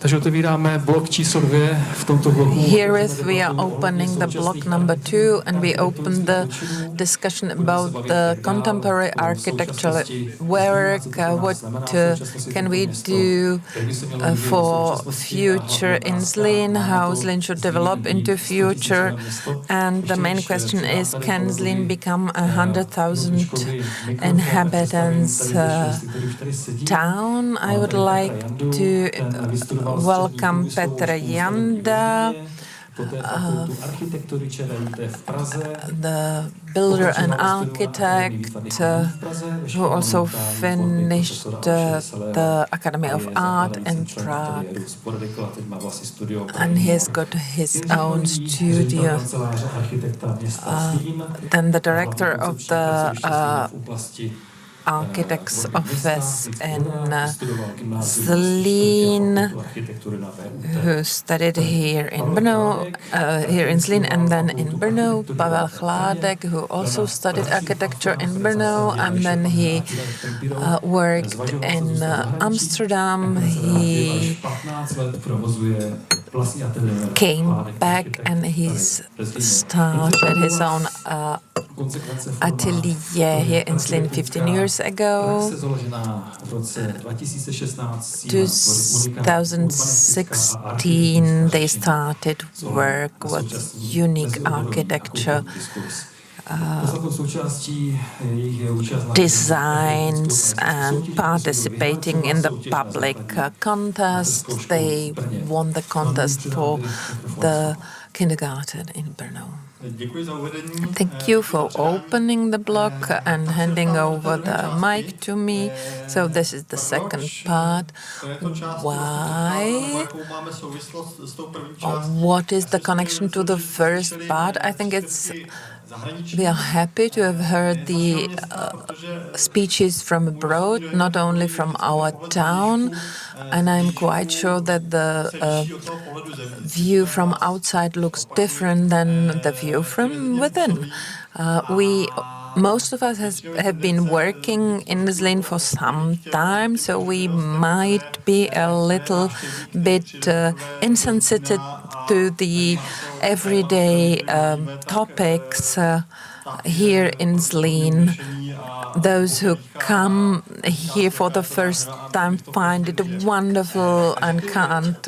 Takže otevíráme blok číslo 2 v tomto bloku. Herewith we are opening the block number 2 and we open the discussion about the contemporary architectural work, what can we do for future in Zlin, how Zlin should develop into future, and the main question is, can Zlin become 100,000 inhabitants town? I would like to welcome Petr Janda, the builder and architect who also finished the Academy of Art in Prague, and he's got his own studio. Then the director of the architect's office in Zlín, who studied here in Brno, here in Zlín, and then in Brno, Pavel Chládek, who also studied architecture in Brno, and then he worked in Amsterdam. He came back and he's started his own atelier here in Zlín 15 years ago. 2016 they started work with unique architecture designs and participating in the public contest. They won the contest for the kindergarten in Brno. Thank you for opening the block and handing over the mic to me. So this is the second part. Why? What is the connection to the first part? I think we are happy to have heard the speeches from abroad, not only from our town, and I'm quite sure that the view from outside looks different than the view from within. Most of us have been working in Zlin for some time, so we might be a little bit insensitive to the everyday topics here in Zlin. Those who come here for the first time find it wonderful and can't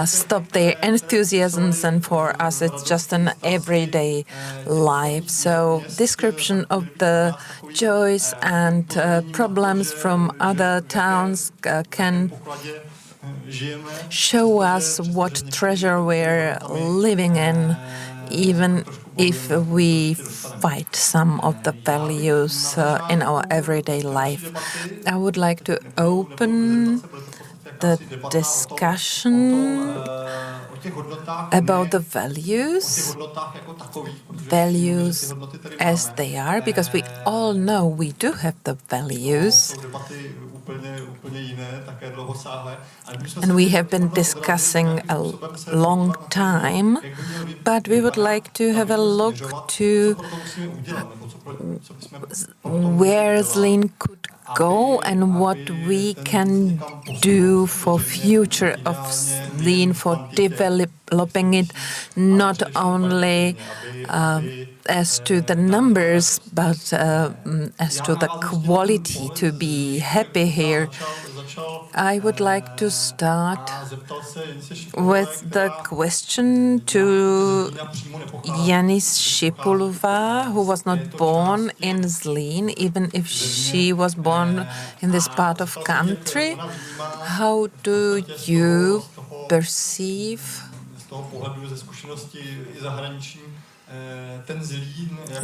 stop their enthusiasms, and for us it's just an everyday life. So description of the joys and problems from other towns can show us what treasure we're living in, even if we fight some of the values in our everyday life. I would like to open the discussion about the values as they are, because we all know we do have the values. And we have been discussing a long time, but we would like to have a look to where Zlin could go and what we can do for future of Zlin, for developing it not only as to the numbers, but as to the quality, to be happy here. I would like to start with the question to Janis Šipulová, who was not born in Zlin, even if she was born in this part of country. How do you perceive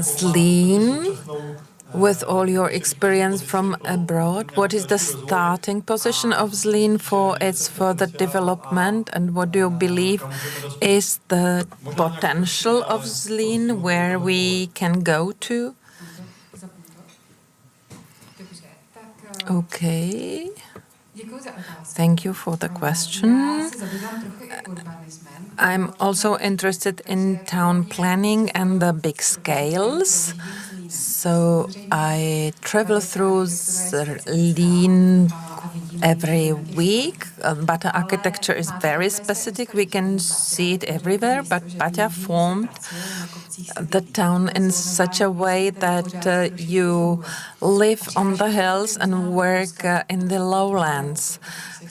Zlin, with all your experience from abroad? What is the starting position of Zlin for its further development, and what do you believe is the potential of Zlin, where we can go to? Okay. Thank you for the question. I'm also interested in town planning and the big scales. So I travel through Zlin every week. Baťa architecture is very specific. We can see it everywhere, but Baťa formed the town in such a way that you live on the hills and work in the lowlands.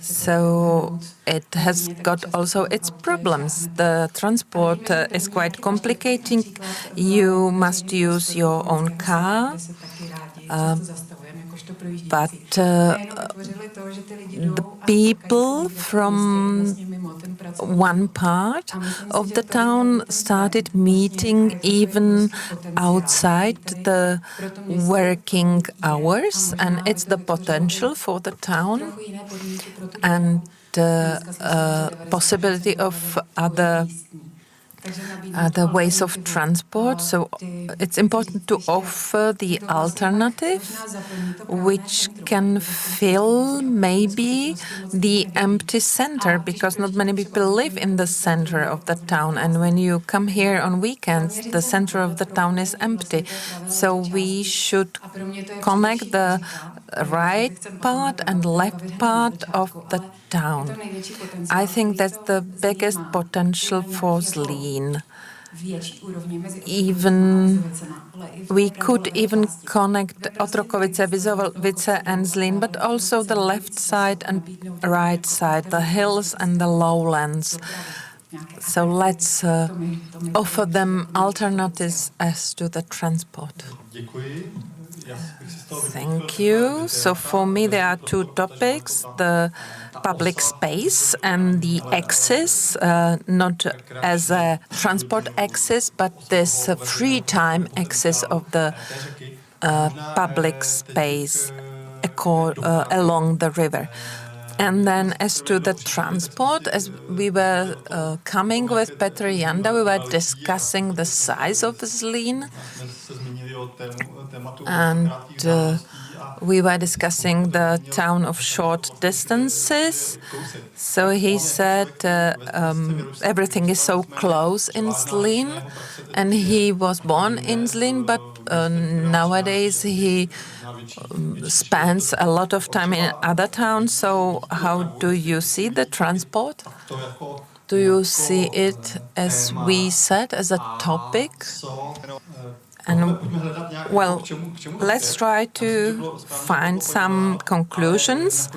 So it has got also its problems. The transport is quite complicating. You must use your own car, but the people from one part of the town started meeting even outside the working hours, and it's the potential for the town and possibility of other ways of transport. So it's important to offer the alternative, which can fill maybe the empty center, because not many people live in the center of the town. And when you come here on weekends, the center of the town is empty. So we should connect the right part and left part of the town. I think that's the biggest potential for Zlín. Even we could even connect Otrokovice, Vizovice and Zlin, but also the left side and right side, the hills and the lowlands. So let's offer them alternatives as to the transport. Thank you. So for me, there are two topics: the public space and the access, not as a transport access, but this free time access of the public space along the river. And then as to the transport, as we were coming with Petr Janda, we were discussing the size of Zlín, and we were discussing the town of short distances. So he said everything is so close in Zlín, and he was born in Zlín, but nowadays he spends a lot of time in other towns. So how do you see the transport? Do you see it, as we said, as a topic? And, well, let's try to find some conclusions.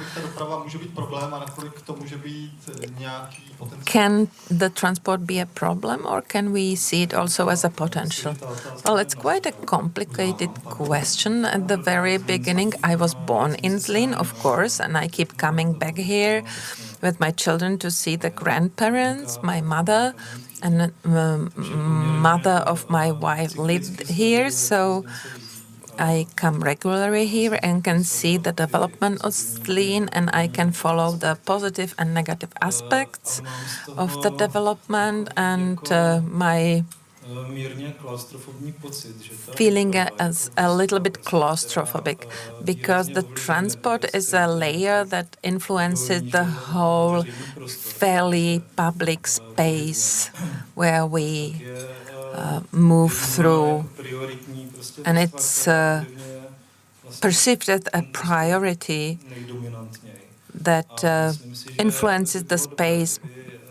Can the transport be a problem, or can we see it also as a potential? Well, it's quite a complicated question. At the very beginning, I was born in Zlin, of course, and I keep coming back here with my children to see the grandparents. My mother and mother of my wife lived here, so I come regularly here and can see the development of Zlín, and I can follow the positive and negative aspects of the development, and my feeling as a little bit claustrophobic, because the transport is a layer that influences the whole fairly public space where we move through, and it's perceived as a priority that influences the space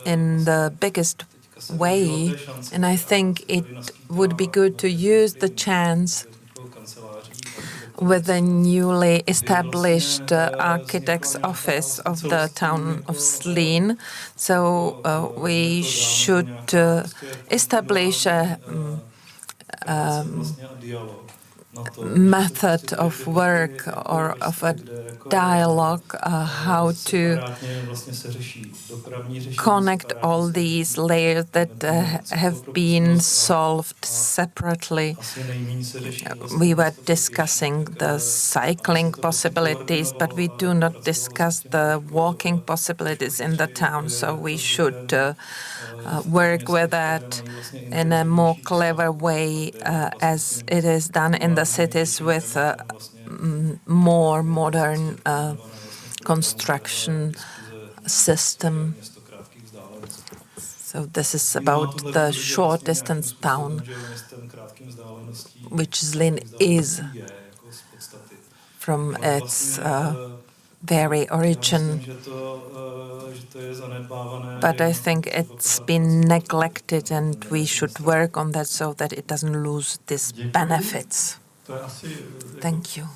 in the biggest way, and I think it would be good to use the chance with the newly established architect's office of the town of Zlín. So we should establish a method of work or of a dialogue, how to connect all these layers that have been solved separately. We were discussing the cycling possibilities, but we do not discuss the walking possibilities in the town, so we should work with that in a more clever way, as it is done in the cities with more modern construction system. So this is about the short distance town, which Zlin is from its very origin. But I think it's been neglected, and we should work on that so that it doesn't lose these benefits. Thank you.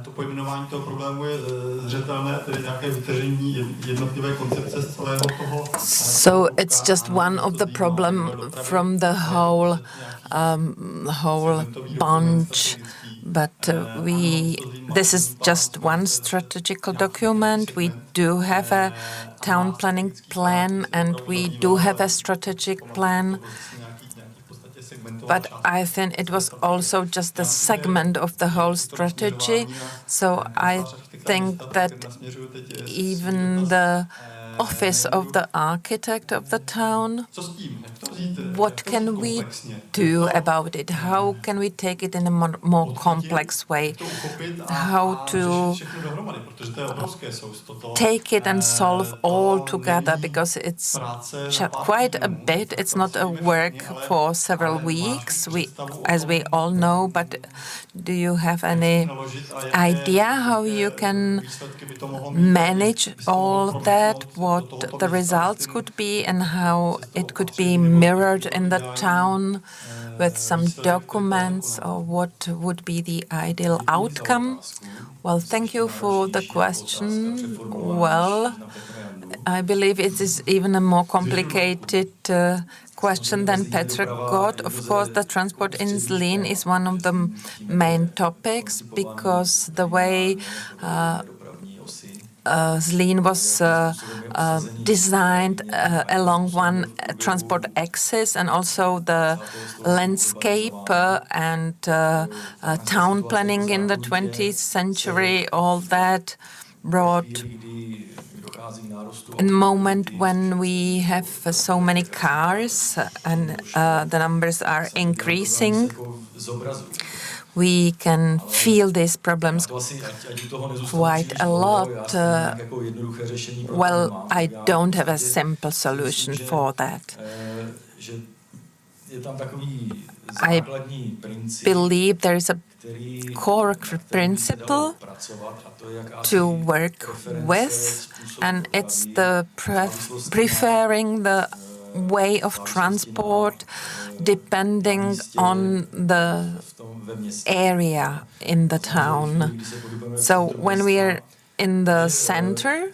To pojmenování toho problému je zřetelné, tedy nějaké vytržení jednotlivé koncepce z celého toho. So it's just one of the problem from the whole bunch. But this is just one strategical document. We do have a town planning plan, and we do have a strategic plan. But I think it was also just a segment of the whole strategy. So I think that even the office of the architect of the town, what can we do about it? How can we take it in a more complex way? How to take it and solve all together, because it's quite a bit. It's not a work for several weeks, as we all know, but do you have any idea how you can manage all that? What the results could be and how it could be mirrored in the town with some documents, or what would be the ideal outcome? Well, thank you for the question. Well, I believe it is even a more complicated question than Petr got. Of course, the transport in Zlin is one of the main topics, because the way Zlin was designed along one transport axis, and also the landscape and town planning in the 20th century, all that brought a moment when we have so many cars and the numbers are increasing. We can feel these problems quite a lot. Well, I don't have a simple solution for that. I believe there is a core principle to work with, and it's the preferring the way of transport depending on the area in the town. So when we are in the center,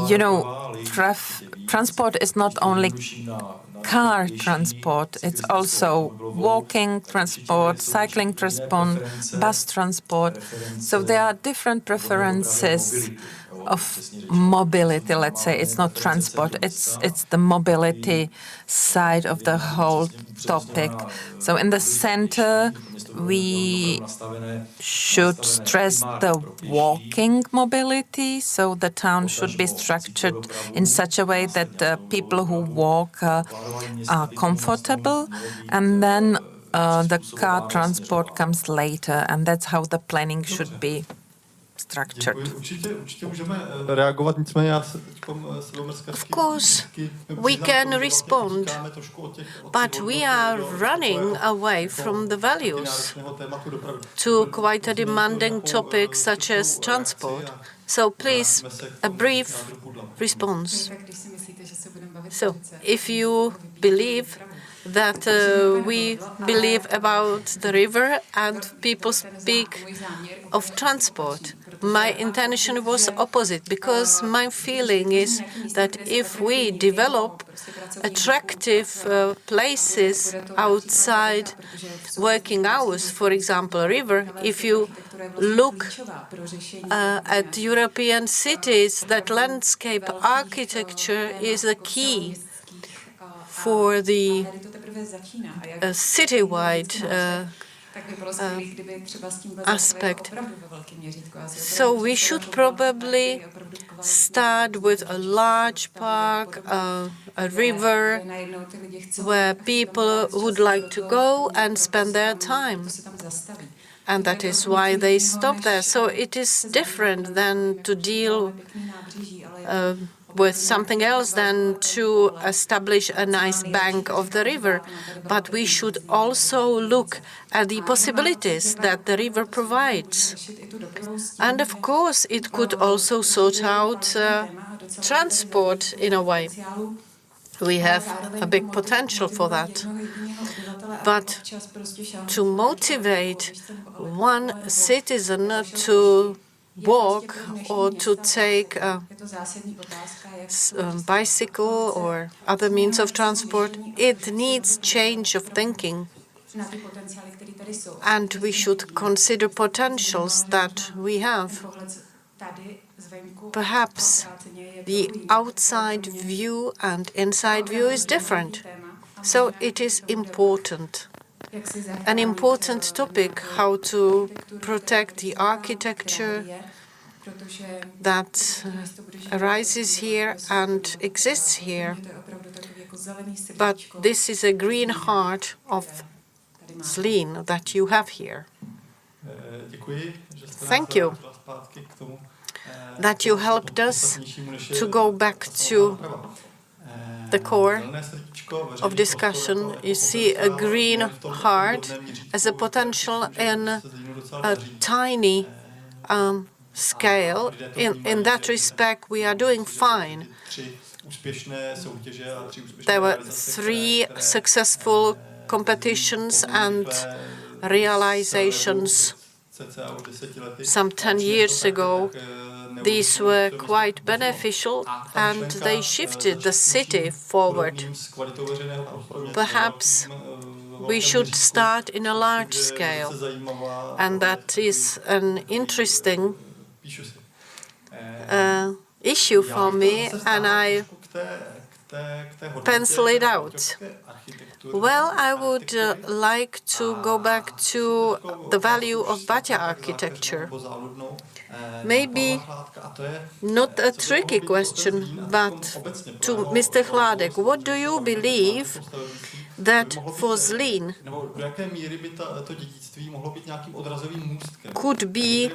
you know, transport is not only car transport, it's also walking transport, cycling transport, bus transport. So there are different preferences of mobility, let's say. It's not transport, it's the mobility side of the whole topic. So in the center, we should stress the walking mobility, so the town should be structured in such a way that people who walk are comfortable, and then the car transport comes later, and that's how the planning should be structured. Of course, we can respond, but we are running away from the values to quite a demanding topic such as transport. So please, a brief response. So if you believe that we believe about the river and people speak of transport, my intention was opposite, because my feeling is that if we develop attractive places outside working hours, for example, a river, if you look at European cities, that landscape architecture is a key for the citywide aspect. So we should probably start with a large park, a river, where people would like to go and spend their time. And that is why they stop there. So it is different than to deal with something else than to establish a nice bank of the river, but we should also look at the possibilities that the river provides. And of course, it could also sort out transport in a way. We have a big potential for that. But to motivate one citizen to walk or to take a bicycle or other means of transport, it needs change of thinking. And we should consider potentials that we have. Perhaps the outside view and inside view is different. So it is important. An important topic, how to protect the architecture that arises here and exists here. But this is a green heart of Zlin that you have here. Thank you that you helped us to go back to the core of discussion. You see a green heart as a potential in a tiny scale. In that respect, we are doing fine. There were 3 successful competitions and realizations some 10 years ago. These were quite beneficial and they shifted the city forward. Perhaps we should start in a large scale, and that is an interesting issue for me, and I pencil it out. Well, I would like to go back to the value of Baťa architecture. Maybe not a tricky question, but to Mr. Chládek, what do you believe that for Zlin could be,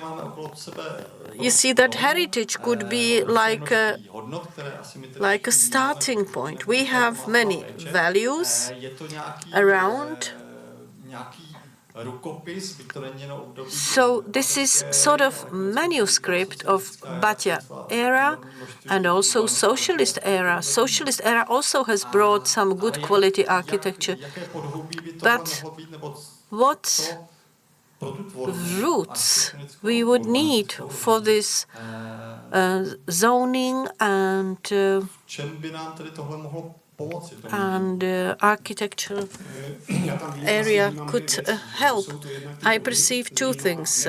you see, that heritage could be like a starting point. We have many values around. So this is sort of manuscript of Baťa era and also socialist era. Socialist era also has brought some good quality architecture. But what roots we would need for this zoning and architecture area could help. I perceive 2 things.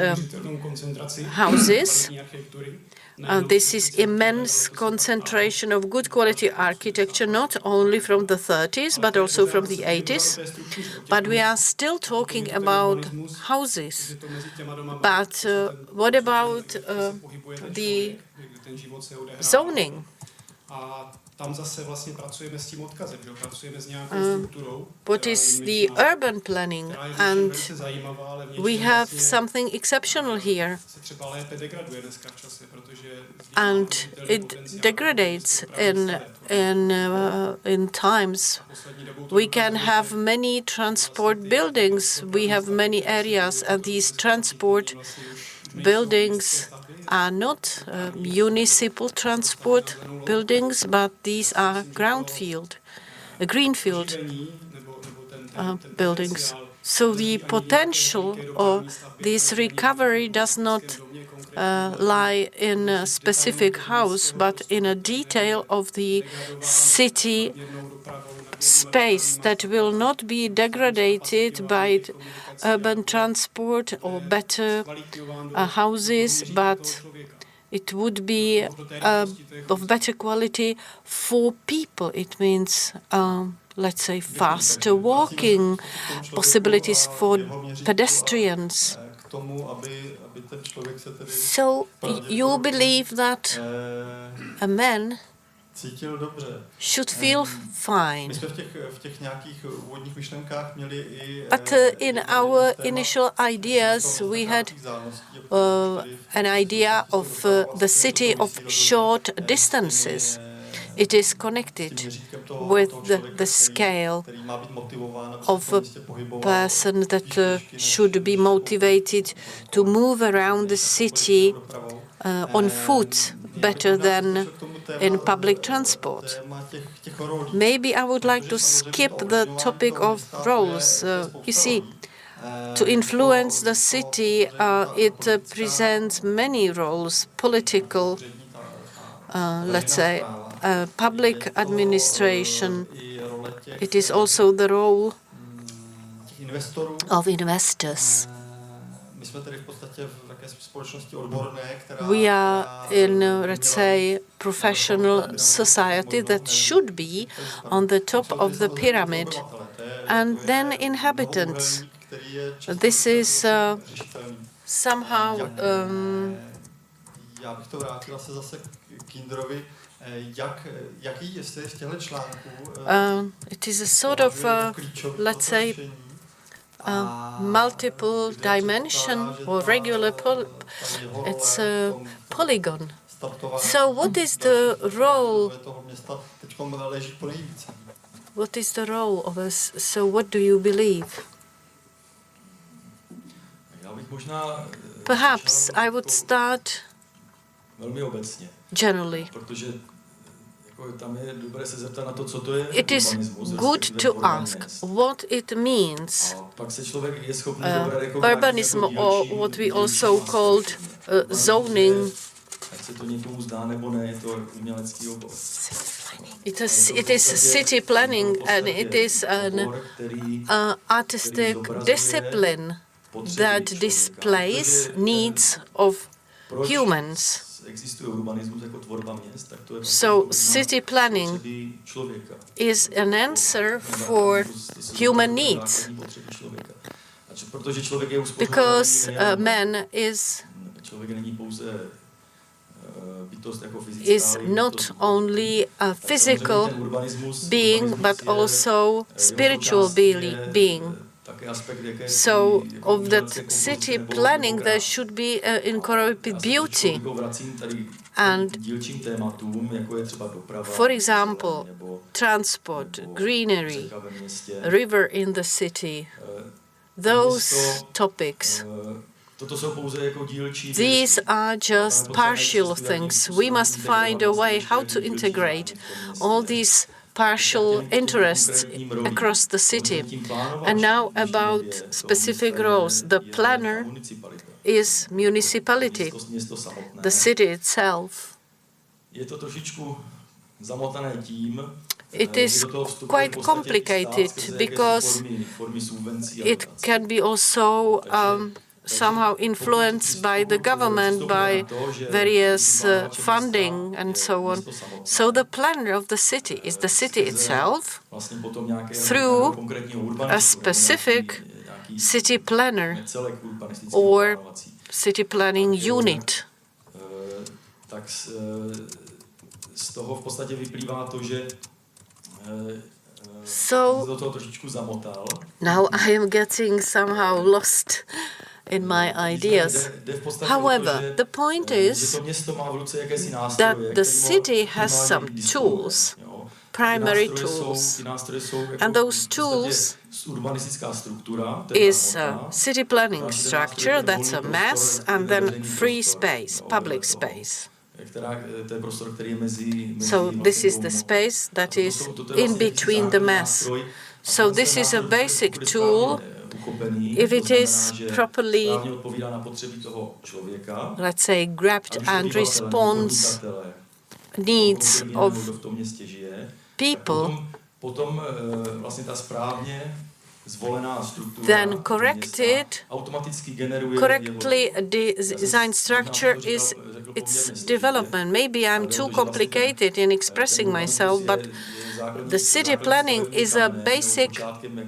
Houses. This is immense concentration of good quality architecture, not only from the 30s, but also from the 80s. But we are still talking about houses. But what about the zoning? What is the urban planning? And we have something exceptional here. And it degrades in times. We can have many transport buildings. We have many areas, and these transport buildings are not municipal transport buildings, but these are greenfield buildings. So the potential of this recovery does not lie in a specific house, but in a detail of the city space that will not be degraded by urban transport or better houses, but it would be of better quality for people. It means, let's say, faster walking, possibilities for pedestrians. So you believe that a man should feel fine. But in our initial ideas, we had an idea of the city of short distances. it is connected with the scale of a person that should be motivated to move around the city on foot better than in public transport. Maybe I would like to skip the topic of roles. You see, to influence the city, it presents many roles, political, let's say, public administration. It is also the role of investors. We are in, let's say, professional society that should be on the top of the pyramid. And then inhabitants. This is somehow it is a sort of, let's say, multiple dimension or regular it's a polygon. So what is the role? What is the role of us? So what do you believe? Perhaps I would start generally. It is good to ask what it means. Urbanism, or what we also called zoning. It is city planning, and it is an artistic discipline that displays needs of humans. So city planning is an answer for human needs. Because man is not only a physical being, but also spiritual being. So, of that city planning, there should be incorporated beauty. And, for example, transport, greenery, river in the city, those topics. These are just partial things. We must find a way how to integrate all these partial interests across the city. And now about specific roles. The planner is municipality, the city itself. It is quite complicated because it can be also somehow influenced by the government, by various funding and so on. So the planner of the city is the city itself through a specific city planner or city planning unit. So now I am getting somehow lost in my ideas. However, the point is that the city has some tools, primary tools, and those tools is city planning structure, that's a mass, and then free space, public space. So this is the space that is in between the mass. So this is a basic tool. If it is properly, let's say, grabbed and responds needs of people, then correctly designed structure is its development. Maybe I'm too complicated in expressing myself, but the city planning is a basic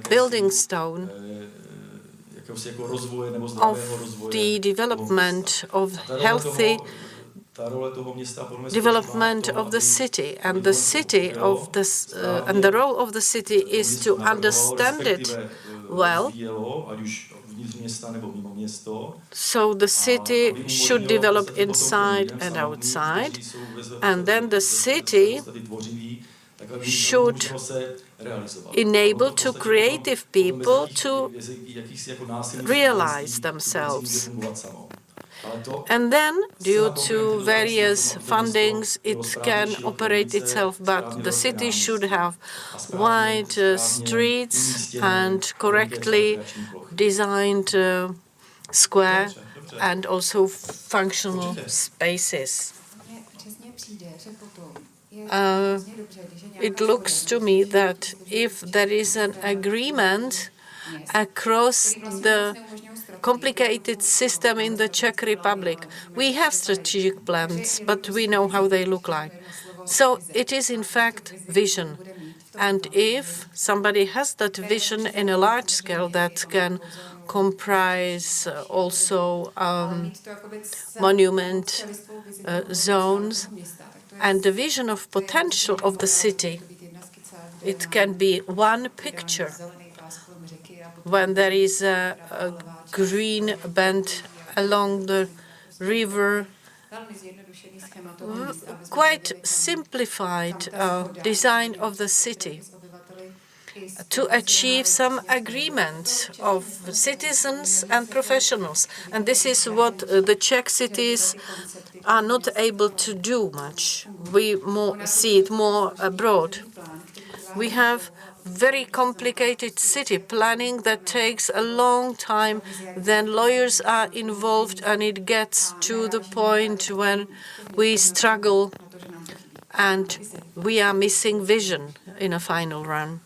building stone of the development of healthy development of the city, and the city of this and the role of the city is to understand it well So the city should develop inside and outside, and then the city should enable to creative people to realize themselves. And then, due to various fundings, it can operate itself, but the city should have wide streets and correctly designed square and also functional spaces. It looks to me that if there is an agreement across the complicated system in the Czech Republic, we have strategic plans, but we know how they look like. So it is in fact vision. And if somebody has that vision in a large scale that can comprise also monument zones and the vision of potential of the city, it can be one picture. When there is a green band along the river, quite simplified design of the city to achieve some agreement of citizens and professionals. And this is what the Czech cities are not able to do much. We see it more abroad. We have very complicated city planning that takes a long time. Then lawyers are involved, and it gets to the point when we struggle and we are missing vision in a final run.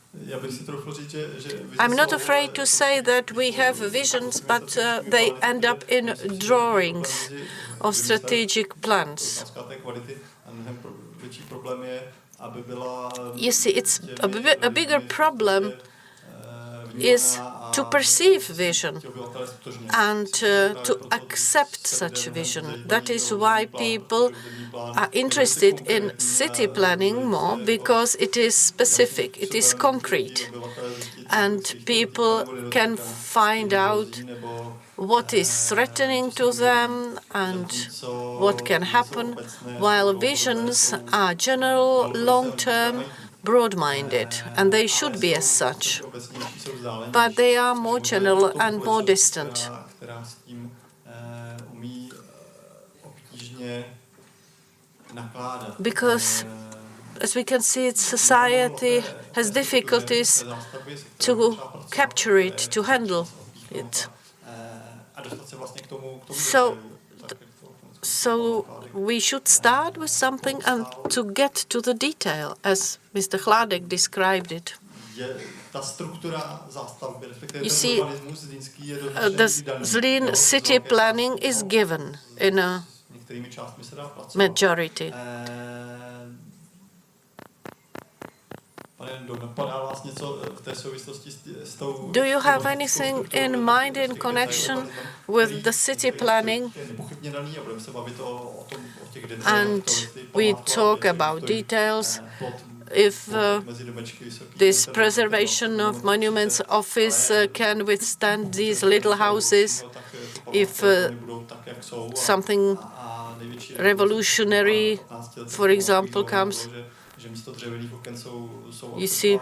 I'm not afraid to say that we have visions, but they end up in drawings of strategic plans. You see, it's a bigger problem is to perceive vision and to accept such vision. That is why people are interested in city planning more, because it is specific, it is concrete, and people can find out what is threatening to them and what can happen, while visions are general, long-term, broad-minded, and they should be as such. But they are more general and more distant. Because, as we can see, society has difficulties to capture it, to handle it. So we should start with something and to get to the detail, as Mr. Chládek described it. You see, the Zlin city planning is given in a majority. Do you have anything in mind in connection with the city planning? And we talk about details. If this preservation of monuments office can withstand these little houses, if something revolutionary, for example, comes. You see,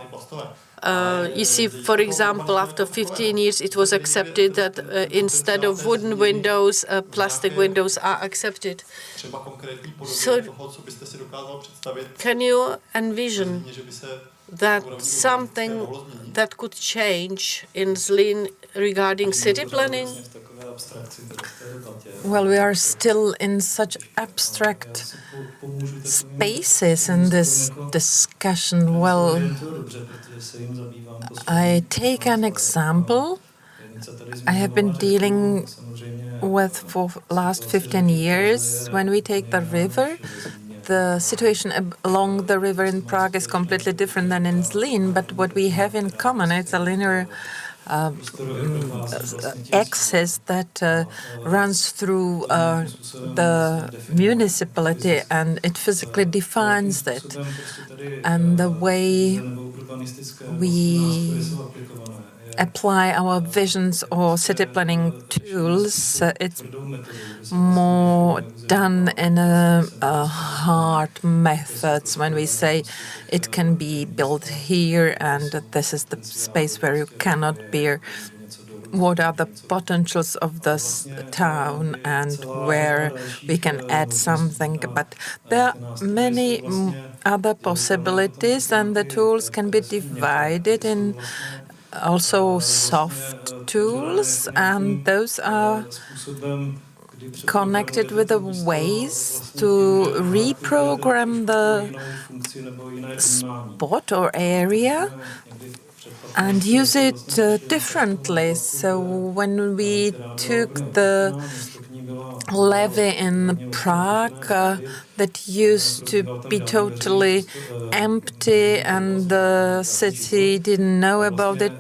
for example, after 15 years, it was accepted that instead of wooden windows, plastic windows are accepted. So, can you envision that something that could change in Zlin regarding city planning? Well, we are still in such abstract spaces in this discussion. Well, I take an example I have been dealing with for last 15 years. When we take the river, the situation along the river in Prague is completely different than in Zlin, but what we have in common, it's a linear axis that runs through the municipality, and it physically defines it. And the way we apply our visions or city planning tools. It's more done in a hard methods when we say it can be built here and this is the space where you cannot be. What are the potentials of this town and where we can add something. But there are many other possibilities, and the tools can be divided in also soft tools, and those are connected with the ways to reprogram the spot or area and use it differently. So when we took the levee in Prague that used to be totally empty and the city didn't know about it,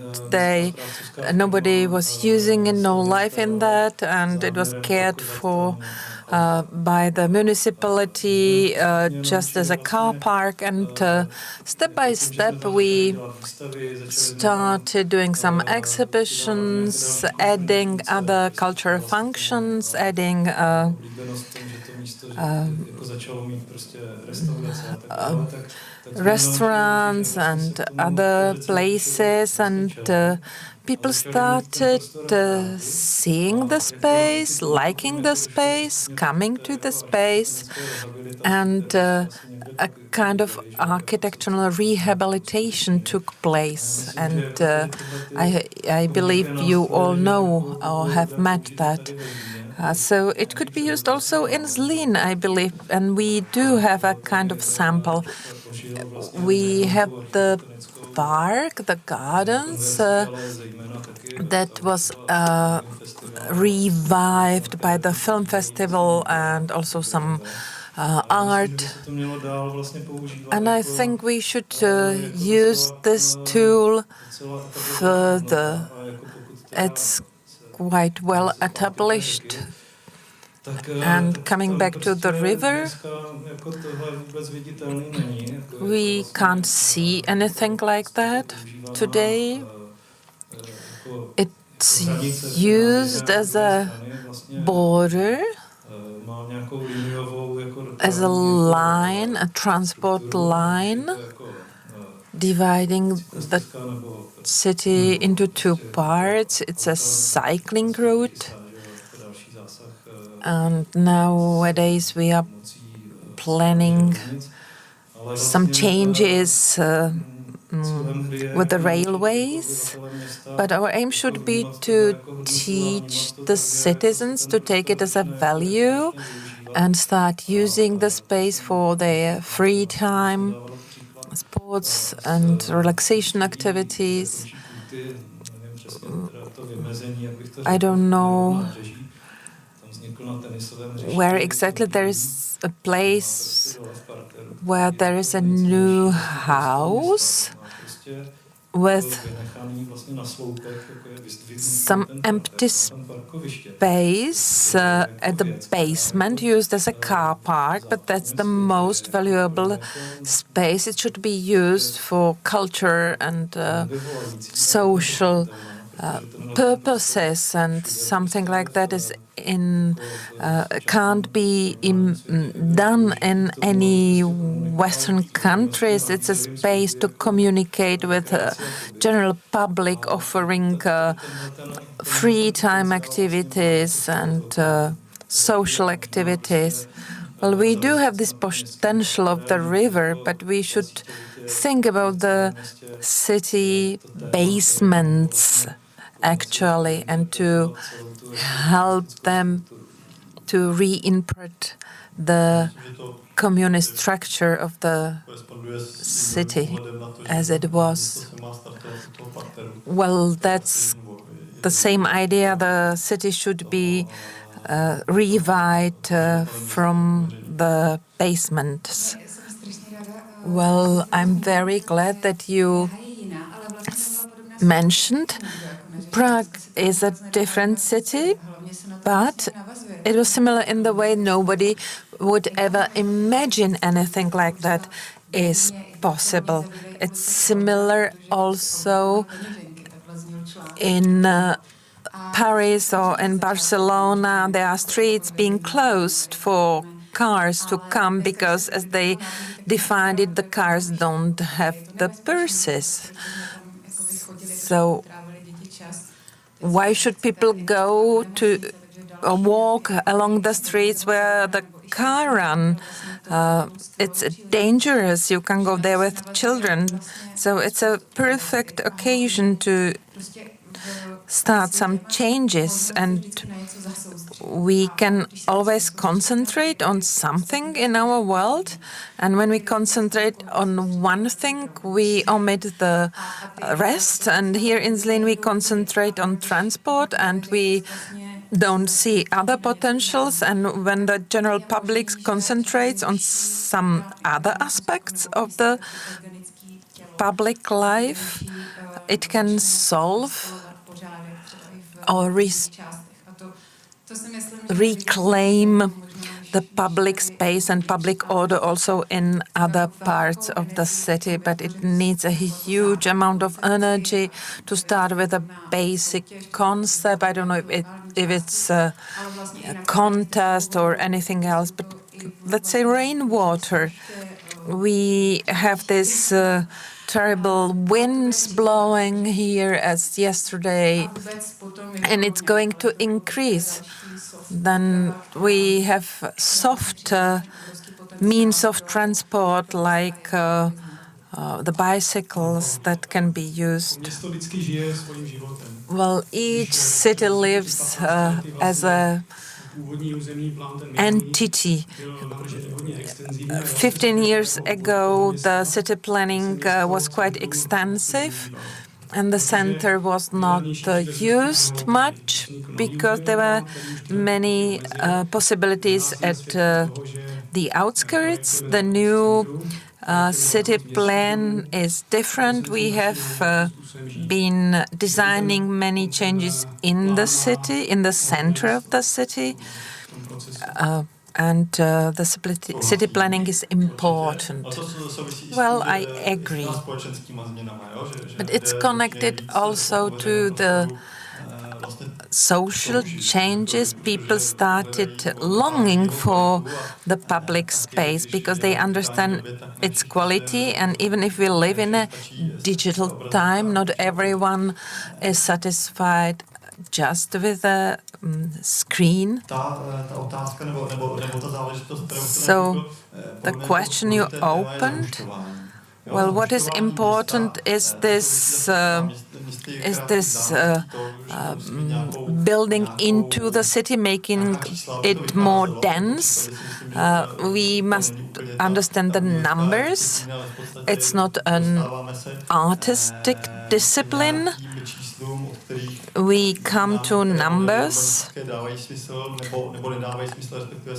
nobody was using it, no life in that, and it was cared for by the municipality just as a car park. And step by step we started doing some exhibitions, adding other cultural functions, adding restaurants and other places, and people started seeing the space, liking the space, coming to the space, and a kind of architectural rehabilitation took place. And I believe you all know or have met that. So it could be used also in Zlin, I believe, and we do have a kind of sample. We have the park, the gardens, that was revived by the film festival and also some art. And I think we should use this tool further. It's quite well established. And coming back to the river, we can't see anything like that today. It's used as a border, as a line, a transport line, dividing the city into two parts. It's a cycling route. And nowadays we are planning some changes with the railways, but our aim should be to teach the citizens to take it as a value and start using the space for their free time, sports and relaxation activities. I don't know where exactly. There is a place where there is a new house with some empty space at the basement used as a car park, but that's the most valuable space. It should be used for culture and social purposes, and something like that is can't be done in any Western countries. It's a space to communicate with the general public, offering free time activities and social activities. Well, we do have this potential of the river, but we should think about the city basements actually, and to help them to reinterpret the communist structure of the city as it was. Well, that's the same idea. The city should be revived from the basements. Well, I'm very glad that you mentioned Prague is a different city, but it was similar in the way nobody would ever imagine anything like that is possible. It's similar also In Paris or in Barcelona, there are streets being closed for cars to come because, as they defined it, the cars don't have the purses. So why should people go to walk along the streets where the car run? It's dangerous. You can go there with children. So it's a perfect occasion to start some changes, and we can always concentrate on something in our world. And when we concentrate on one thing, we omit the rest. And here in Zlin, we concentrate on transport, and we don't see other potentials. And when the general public concentrates on some other aspects of the public life, it can solve or reclaim the public space and public order also in other parts of the city. But it needs a huge amount of energy to start with a basic concept. I don't know if it's a contest or anything else, but let's say rainwater. We have this terrible winds blowing here as yesterday, and it's going to increase. Then we have soft means of transport like the bicycles that can be used. Well, each city lives as a entity. 15 years ago, the city planning was quite extensive, and the center was not used much because there were many possibilities at the outskirts. The new city plan is different. We have been designing many changes in the city, in the center of the city, and the city planning is important. Well, I agree. But it's connected also to the social changes. People started longing for the public space because they understand its quality. And even if we live in a digital time, not everyone is satisfied just with a screen. So the question you opened, well, what is important is this building into the city, making it more dense. We must understand the numbers. It's not an artistic discipline. We come to numbers.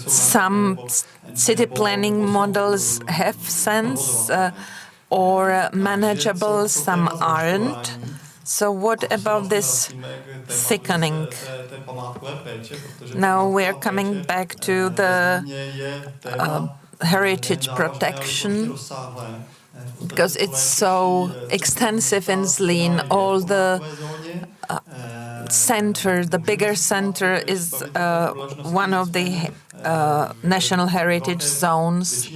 Some city planning models have sense or manageable, some aren't. So what about this thickening? Now we're coming back to the heritage protection, because it's so extensive in Zlin. All the center, the bigger center, is one of the national heritage zones.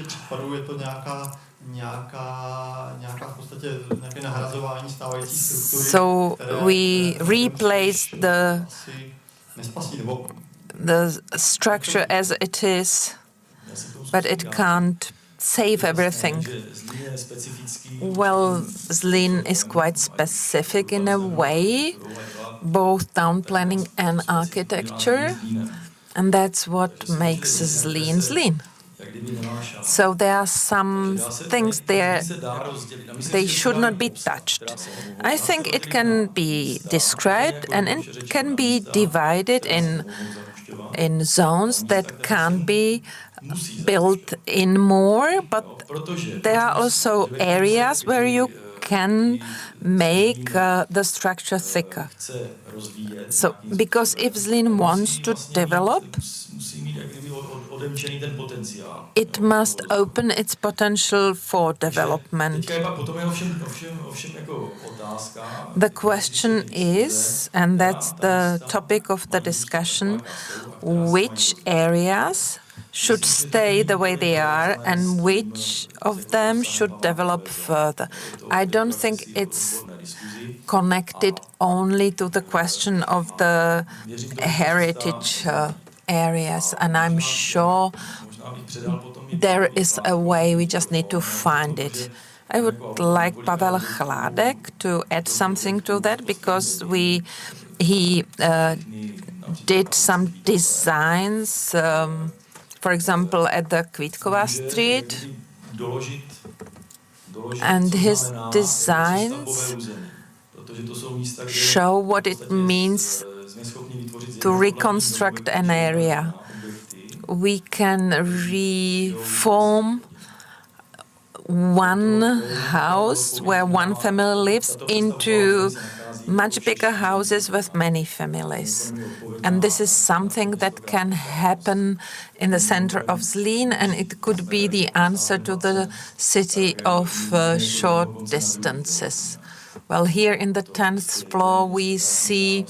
So we replace the structure as it is, but it can't save everything. Well, Zlin is quite specific in a way, both town planning and architecture, and that's what makes Zlin Zlin. So there are some things there, they should not be touched. I think it can be described and it can be divided in zones that can be built in more, but there are also areas where you can make the structure thicker. So, because if Zlin wants to develop, it must open its potential for development. The question is, and that's the topic of the discussion, which areas should stay the way they are and which of them should develop further. I don't think it's connected only to the question of the heritage areas, and I'm sure there is a way, we just need to find it. I would like Pavel Chládek to add something to that, because he did some designs, for example, at the Kvítková Street, and his designs show what it means to reconstruct an area. We can reform one house where one family lives into much bigger houses with many families. And this is something that can happen in the center of Zlin, and it could be the answer to the city of short distances. Well, here in the 10th floor, we see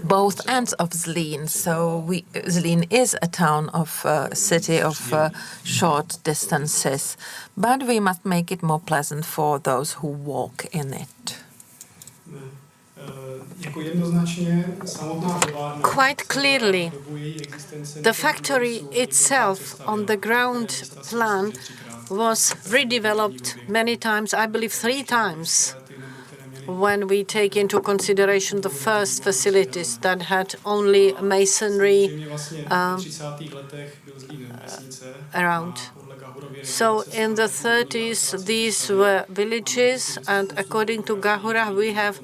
both ends of Zlin. So Zlin is a town of city of short distances, but we must make it more pleasant for those who walk in it. Quite clearly, the factory itself on the ground plan was redeveloped many times, I believe 3 times, when we take into consideration the first facilities that had only masonry around. So in the 30s, these were villages, and according to Gahura, we have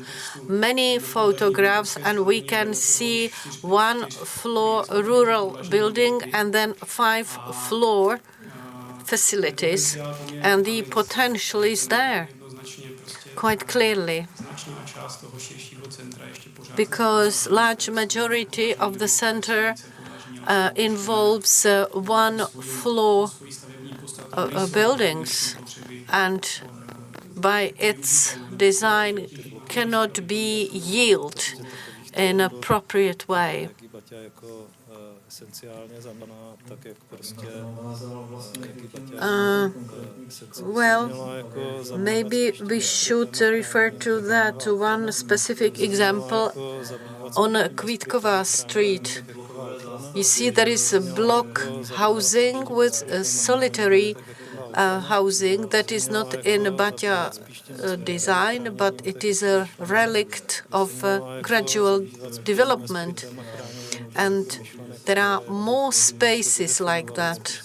many photographs, and we can see 1-floor rural building and then 5-floor facilities, and the potential is there quite clearly, because large majority of the center involves 1-floor buildings, and by its design cannot be yielded in an appropriate way. Well, maybe we should refer to that, to one specific example on Kvítková Street. You see, there is a block housing with a solitary housing that is not in Baťa design, but it is a relict of gradual development. And there are more spaces like that.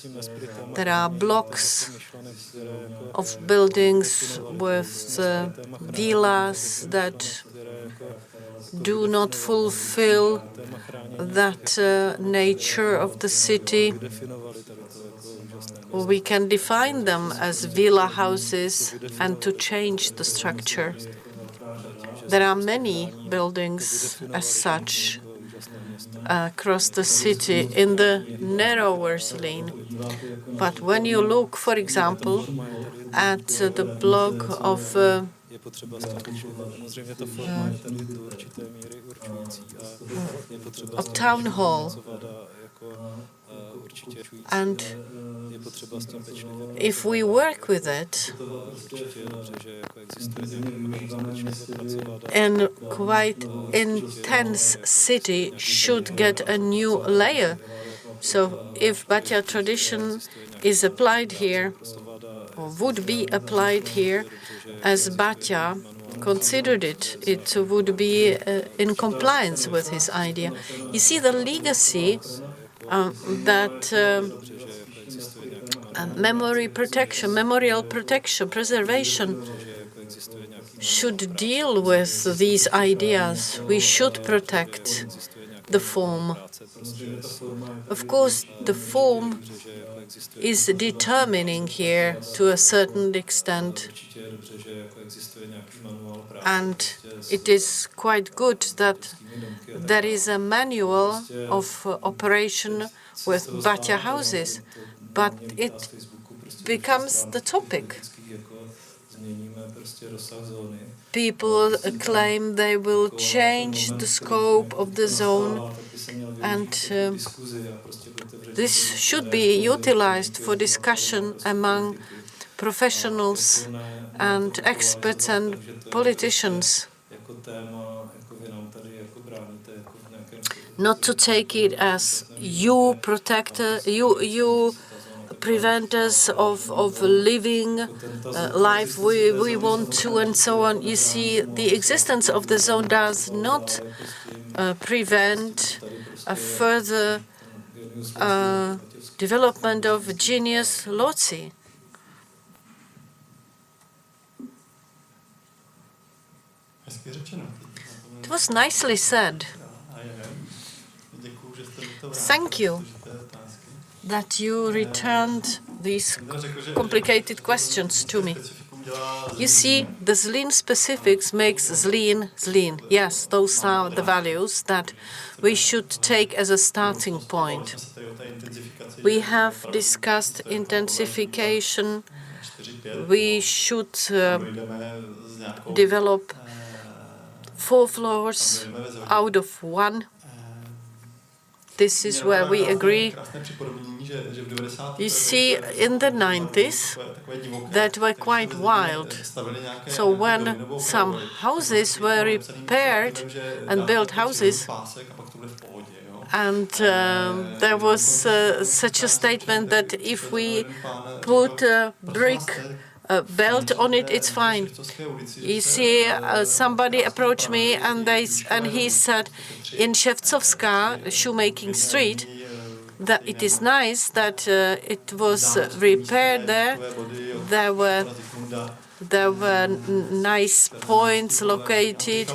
There are blocks of buildings with villas that do not fulfill that nature of the city. We can define them as villa houses and to change the structure. There are many buildings as such across the city in the narrower Zlin. But when you look, for example, at the block of a town hall, and if we work with it, and quite intense city should get a new layer. So if Baťa tradition is applied here, or would be applied here, as Baťa considered it, it would be in compliance with his idea. You see, the legacy that memorial protection, preservation should deal with these ideas. We should protect the form. Of course, the form is determining here to a certain extent. And it is quite good that there is a manual of operation with Baťa houses, but it becomes the topic. People claim they will change the scope of the zone, and this should be utilized for discussion among professionals and experts and politicians. Not to take it as you prevent us of living life we want to, and so on. You see, the existence of the zone does not prevent a further development of genius loci. It was nicely said. Thank you that you returned these complicated questions to me. You see, the Zlin specifics makes Zlin Zlin. Yes, those are the values that we should take as a starting point. We have discussed intensification. We should develop 4 floors out of 1. This is where we agree. You see, in the 90s, that were quite wild. So when some houses were repaired and built houses, and there was such a statement that if we put a brick belt on it, it's fine. You see, somebody approached me and he said, in Szewcowska, Shoemaking Street, that it is nice that it was repaired there. There were nice points located.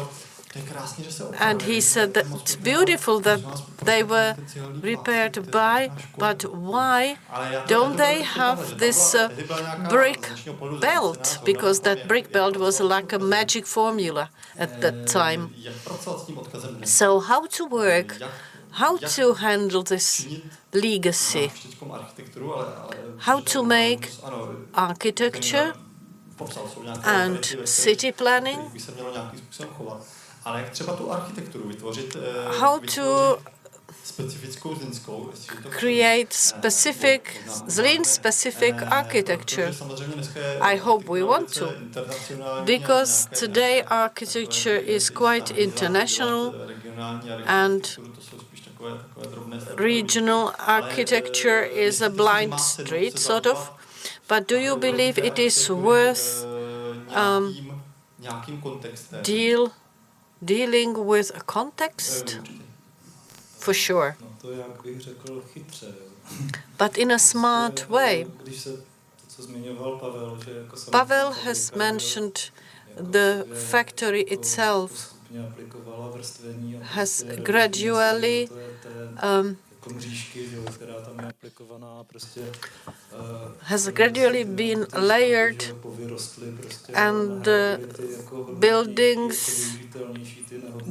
And he said that it's beautiful that they were repaired by, but why don't they have this brick belt? Because that brick belt was like a magic formula at that time. So how to work, how to handle this legacy, how to make architecture and city planning, how to create specific, Zlin-specific architecture. I hope we want to, because today architecture is quite international and regional architecture is a blind street, sort of. But do you believe it is worth dealing with a context? For sure. But in a smart way. Pavel has mentioned the factory itself has gradually been layered, and buildings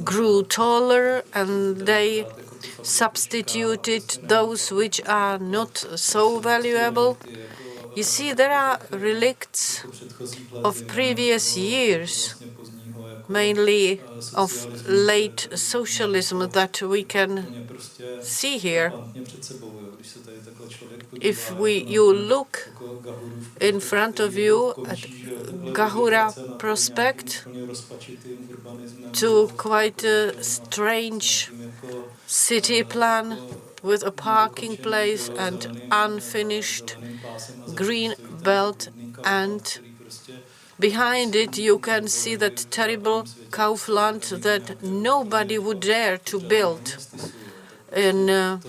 grew taller, and they substituted those which are not so valuable. You see, there are relicts of previous years, mainly of late socialism, that we can see here. If you look in front of you at Gahura Prospect, to quite a strange city plan with a parking place and unfinished green belt, and behind it you can see that terrible Kaufland that nobody would dare to build in a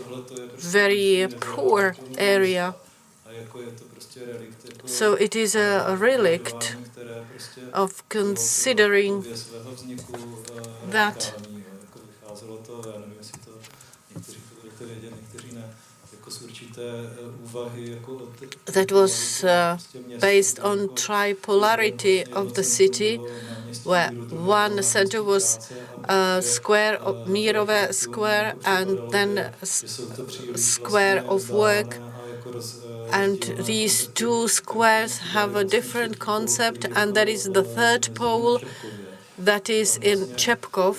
very poor area. So it is a relict of considering that was based on tripolarity of the city, where one center was square, mírové square, and then square of work. And these two squares have a different concept, and there is the third pole that is in Čepkov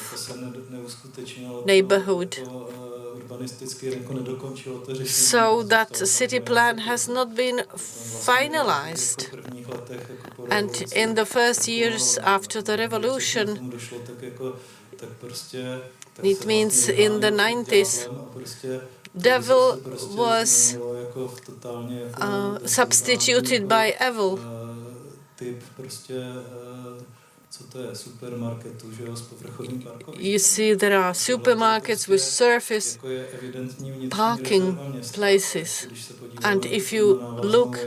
neighborhood. So that city plan has not been finalized. And in the first years after the revolution, it means in the 90s, devil was substituted by evil. You see, there are supermarkets with surface parking places. And if you look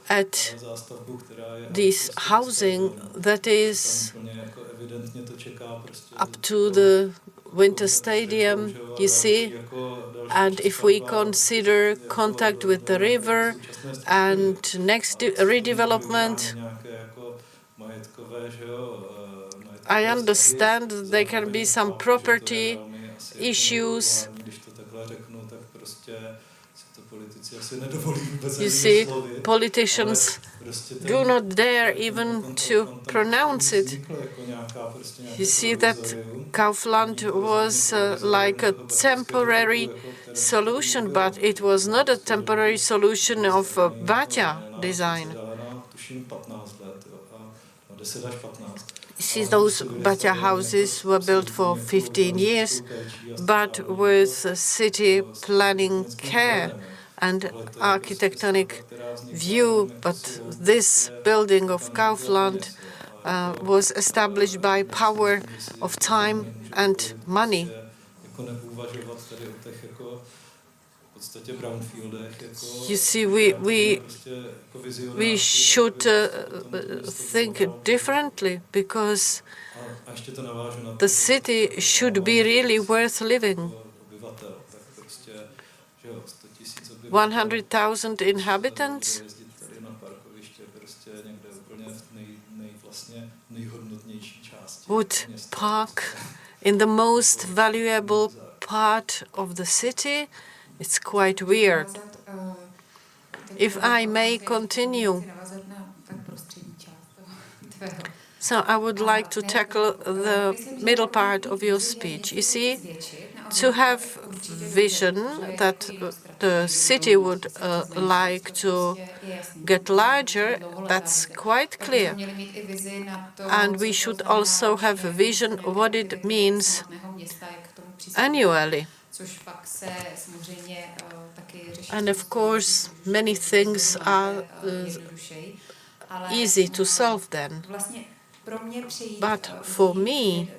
at this housing that is up to the Winter Stadium, you see, and if we consider contact with the river and next redevelopment, I understand that there can be some property issues. You see, politicians do not dare even to pronounce it. You see that Kaufland was like a temporary solution, but it was not a temporary solution of Baťa design. See, those Baťa houses were built for 15 years, but with city planning care and architectonic view. But this building of Kaufland was established by power of time and money. You see, we should think differently, because the city should be really worth living. 100,000 inhabitants would park in the most valuable part of the city. It's quite weird. If I may continue. So I would like to tackle the middle part of your speech. You see, to have vision that the city would like to get larger, that's quite clear. And we should also have a vision what it means annually. And of course, many things are easy to solve then. But for me,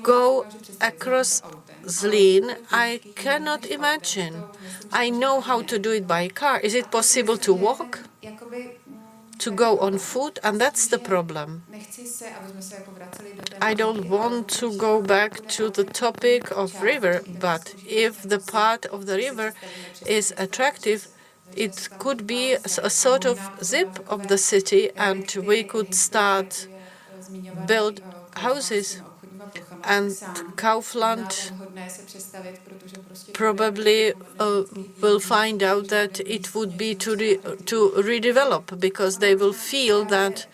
go across Zlin, I cannot imagine. I know how to do it by car. Is it possible to walk? To go on foot? And that's the problem. I don't want to go back to the topic of river, but if the part of the river is attractive, it could be a sort of zip of the city, and we could start build houses. And Kaufland probably will find out that it would be to redevelop, because they will feel that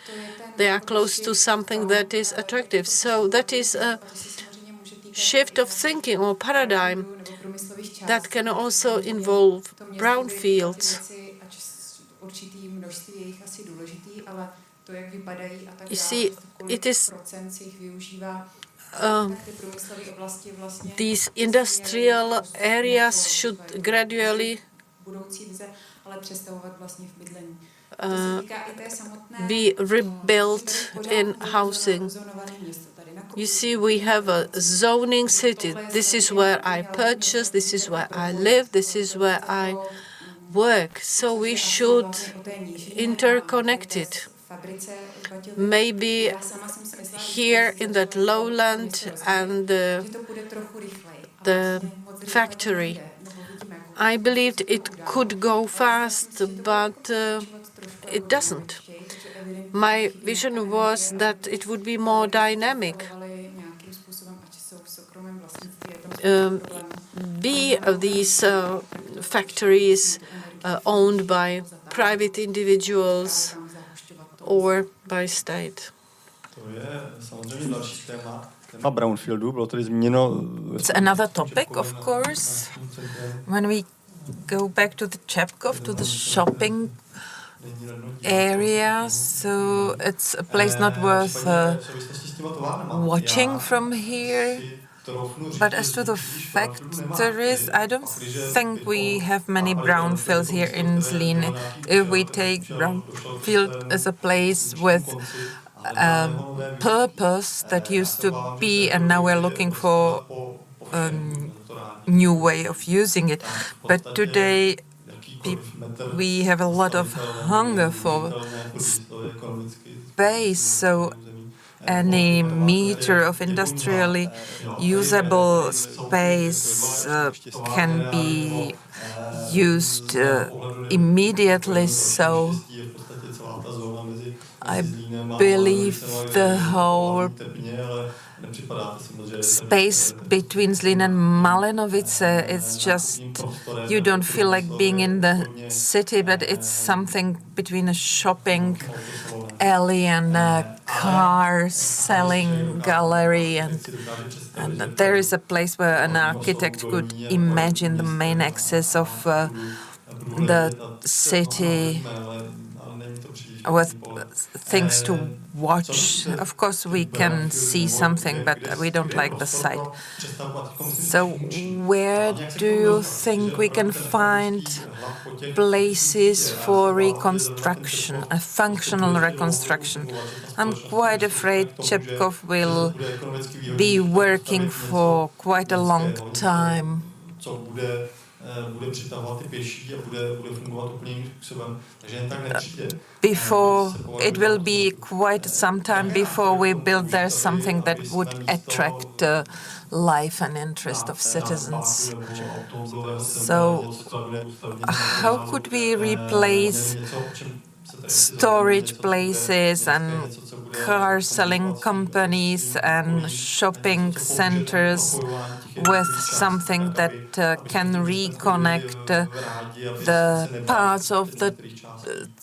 they are close to something that is attractive. So that is a shift of thinking or paradigm that can also involve brownfields. You see, it is these industrial areas should gradually be rebuilt in housing. You see, we have a zoning city. This is where I purchase, this is where I live, this is where I work. So we should interconnect it. Maybe here in that lowland and the factory. I believed it could go fast, but it doesn't. My vision was that it would be more dynamic. be these factories owned by private individuals or by state. It's another topic, of course. When we go back to the Čepkov, to the shopping area, so it's a place not worth watching from here. But as to the factories, I don't think we have many brownfields here in Zlin. If we take brownfield as a place with purpose that used to be, and now we're looking for a new way of using it. But today we have a lot of hunger for space, so any meter of industrially usable space can be used immediately. So I believe the whole space between Zlin and Malinovice, it's just, you don't feel like being in the city, but it's something between a shopping alley and a car selling gallery, and there is a place where an architect could imagine the main axis of the city with things to watch. Of course, we can see something, but we don't like the sight. So where do you think we can find places for reconstruction, a functional reconstruction? I'm quite afraid Čepkov will be working for quite a long time. Before, it will be quite some time before we build there something that would attract life and interest of citizens. So how could we replace storage places and car selling companies and shopping centers with something that can reconnect the parts of the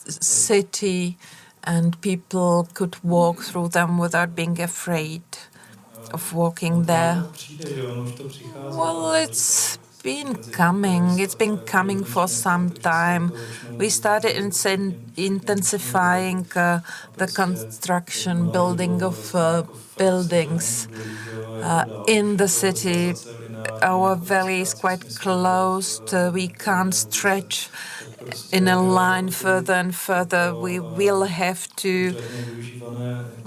city and people could walk through them without being afraid of walking there? Well, it's been coming. It's been coming for some time. We started intensifying the construction, building of buildings in the city. Our valley is quite closed. We can't stretch in a line further and further. We will have to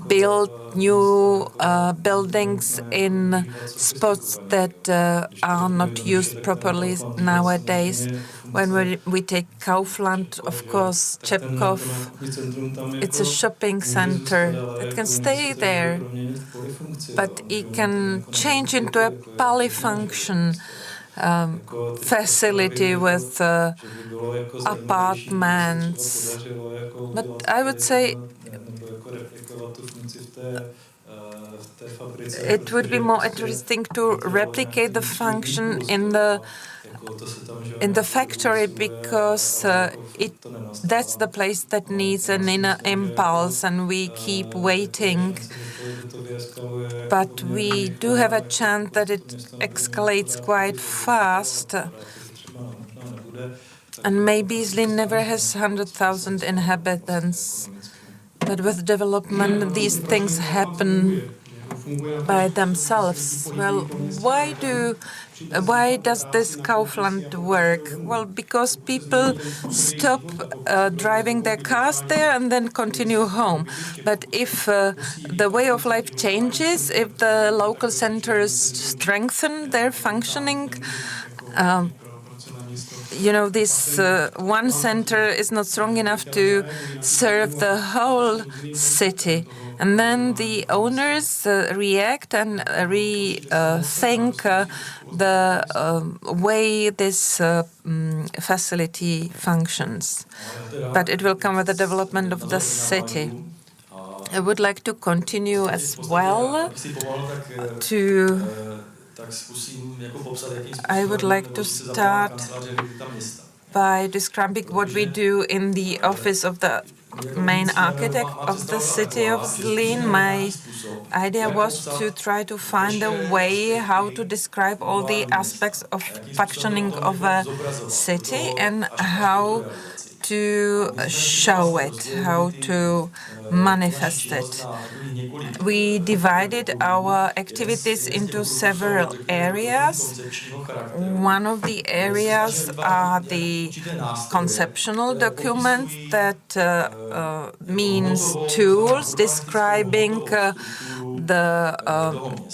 build new buildings in spots that are not used properly nowadays. When we take Kaufland, of course, Čepkov, it's a shopping center. It can stay there, but it can change into a polyfunction facility with apartments. But I would say it would be more interesting to replicate the function in the factory, because that's the place that needs an inner impulse, and we keep waiting. But we do have a chance that it escalates quite fast. And maybe Zlin never has 100,000 inhabitants. But with development, these things happen by themselves. Well, why does this Kaufland work? Well, because people stop driving their cars there and then continue home. But if the way of life changes, if the local centers strengthen their functioning, this one center is not strong enough to serve the whole city. And then the owners react and rethink the way this facility functions. But it will come with the development of the city. I would like to continue as well to I would like to start by describing what we do in the office of the main architect of the city of Zlin. My idea was to try to find a way how to describe all the aspects of functioning of a city and how to show it, how to manifest it. We divided our activities into several areas. One of the areas are the conceptual documents that means tools describing the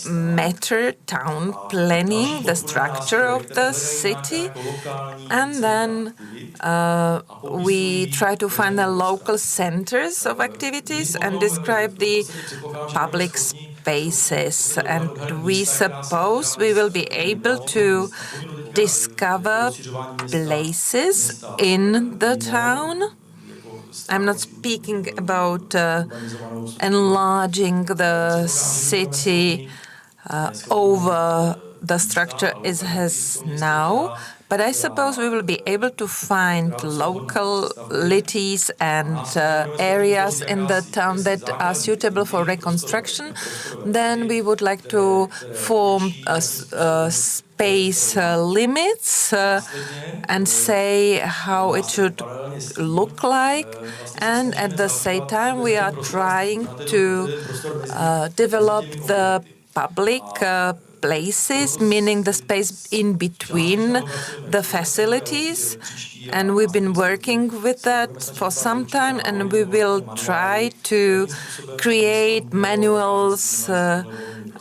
matter, town planning, the structure of the city, and then we try to find the local centers of activities and describe the public spaces. And we suppose we will be able to discover places in the town. I'm not speaking about enlarging the city over the structure it has now, but I suppose we will be able to find localities and areas in the town that are suitable for reconstruction. Then we would like to form space limits and say how it should look like. And at the same time, we are trying to develop the public places, meaning the space in between the facilities. And we've been working with that for some time, and we will try to create manuals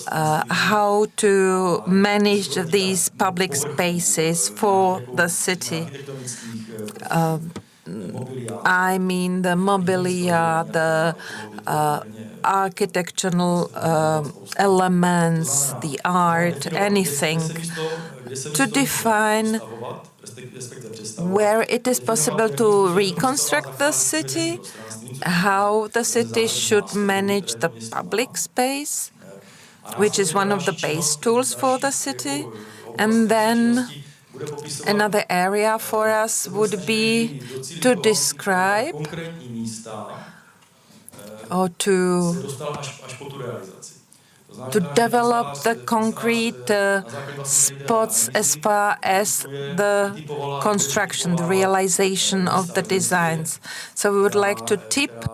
how to manage these public spaces for the city. I mean the mobilia, the architectural elements, the art, anything, to define where it is possible to reconstruct the city, how the city should manage the public space, which is one of the base tools for the city. And then another area for us would be to describe or to develop the concrete spots as far as the construction, the realization of the designs. So we would like to tip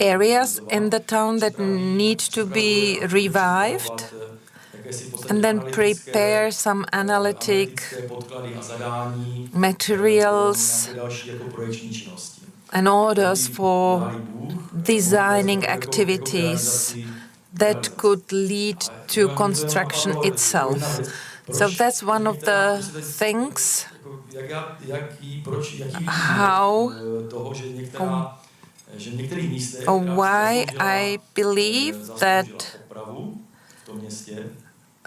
areas in the town that need to be revived, and then prepare some analytic materials and orders for designing activities that could lead to construction itself. So that's one of the things, how or why I believe that